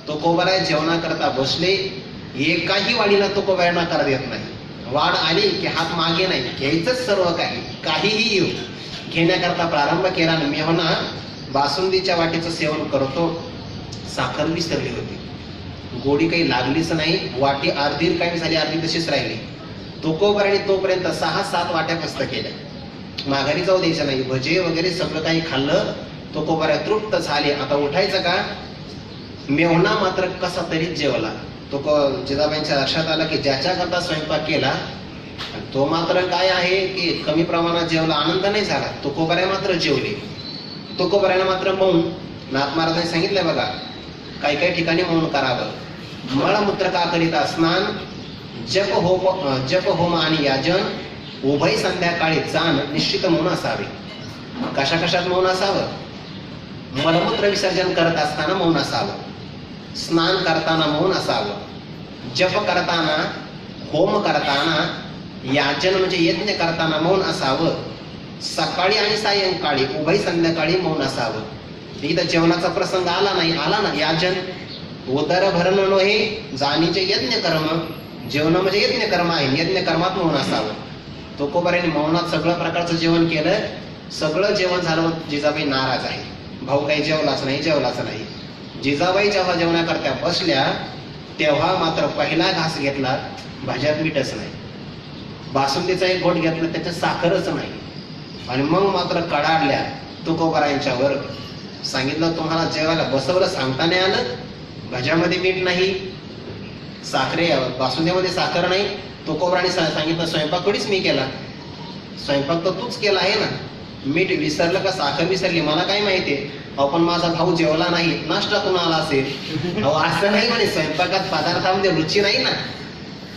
तुकोबाराय जेवणा करता बसले. एकाही वाडीला तुकोबाऱ्यांना नकार देत नाही. वाढ आली की हात मागे नाही, घ्यायचंच सर्व काही, काहीही येऊ. घेण्याकरता प्रारंभ केला. मेहना बासुंदीच्या वाटीचं सेवन करतो. साखर विसरली होती, गोडी काही लागलीच नाही. वाटी अर्धी काय झाली, अर्धी तशीच राहिली. तुकोबाऱ्यांनी तोपर्यंत 6-7 वाट्या मस्त केल्या. माघारी जाऊ द्यायचं नाही. भजे वगैरे सगळं काही खाल्लं. तुकोबाऱ्या तृप्त झाले. आता उठायचं का? मेहुणा मात्र कसा तरी जेवला. जिजाबाईंच्या लक्षात आलं की ज्याच्या करता स्वयंपाक केला तो मात्र काय आहे की कमी प्रमाणात जेवला, आनंद नाही झाला. तुकोबाऱ्या मात्र जेवले. तुकोबाऱ्याला मात्र मौन. नाथ महाराजांनी सांगितलंय बघा, काही काही ठिकाणी मौन करावं. मळमूत्र का करिता स्नान, जप होम आणि याजन, उभय संध्याकाळी जाण, निश्चित मौन असावे. कशा कशात मौन असावं? मलमूत्र विसर्जन करत असताना मौन असावं, स्नान करताना मौन असावं, जप करताना, होम करताना, याचन म्हणजे यज्ञ करताना मौन असावं, सकाळी आणि सायंकाळी उभय संध्याकाळी मौन असावं. इथं जेवणाचा प्रसंग आला नाही, आला ना. याचन उदर भरण नोहे जाणीचे यज्ञ कर्म. जेवण म्हणजे यज्ञ कर्म आहे, यज्ञ कर्मात मौन असावं. तुकोबारांनी मौनात सगळं प्रकारचं जेवण केलं. सगळं जेवण झालं, जिजाबाई नाराज आहे. भाऊ काही जेवलाच नाही. जिजाबाई जेव्हा जेवणाकरता बसल्या तेव्हा मात्र पहिला घास घेतला, भाज्यात मीठच नाही. बासुंदीचा एक घोट घेतला, त्याच्यात साखरच नाही. आणि मग मात्र कडाडल्या तुकोबारांच्यावर. सांगितलं, तुम्हाला जेवायला बसवलं, सांगता नाही आलं, भाज्यामध्ये मीठ नाही, बासुंदीमध्ये साखर नाही. तुकोबारांनी सांगितलं, स्वयंपाक थोडीच मी केला, स्वयंपाक तर तूच केला आहे ना. मीठ विसरलं का साखर विसरली मला काय माहितीये. पण माझा भाऊ जेवला नाही, नाश्ता करून आला असेल. असं नाही म्हणे, स्वयंपाकात पदार्थामध्ये रुची नाही ना,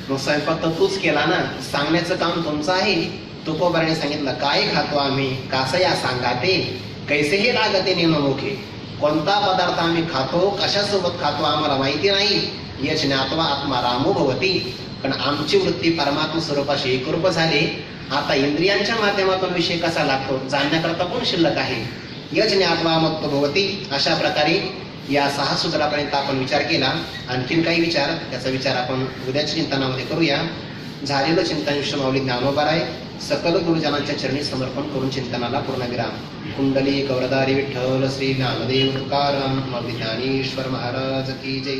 मग स्वयंपाक तर तूच केला ना, सांगण्याचं काम तुमचं आहे. तुकोबारांनी सांगितलं, काय खातो आम्ही, कासं या सांगाते, कैसेही लागते निममुखे. कोणता पदार्थ आम्ही खातो, कशासोबत खातो आम्हाला माहिती नाही. यच ज्ञात्वा आत्मा रामो भवती. पण आमची वृत्ती परमात्मा स्वरूपाशी एकरूप झाली. आता इंद्रियांच्या माध्यमातून विषय कसा लागतो जाणण्याकरता कोण शिल्लक आहे. यच ज्ञात्वा मत्तो भवती. अशा प्रकारे या 6 सूत्रापर्यंत आपण विचार केला. आणखीन काही विचार, त्याचा विचार आपण उद्याच्या चिंतनामध्ये करूया. झालेलं चिंतन विश्वमाऊली ज्ञानोबाराय सकल गुरुजनांच्या चरणी समर्पण करून चिंतनाला पूर्णविराम. कुंडली गौरधारी विठ्ठल श्री ज्ञानदेव तुकाराम ज्ञानेश्वर महाराज की जय.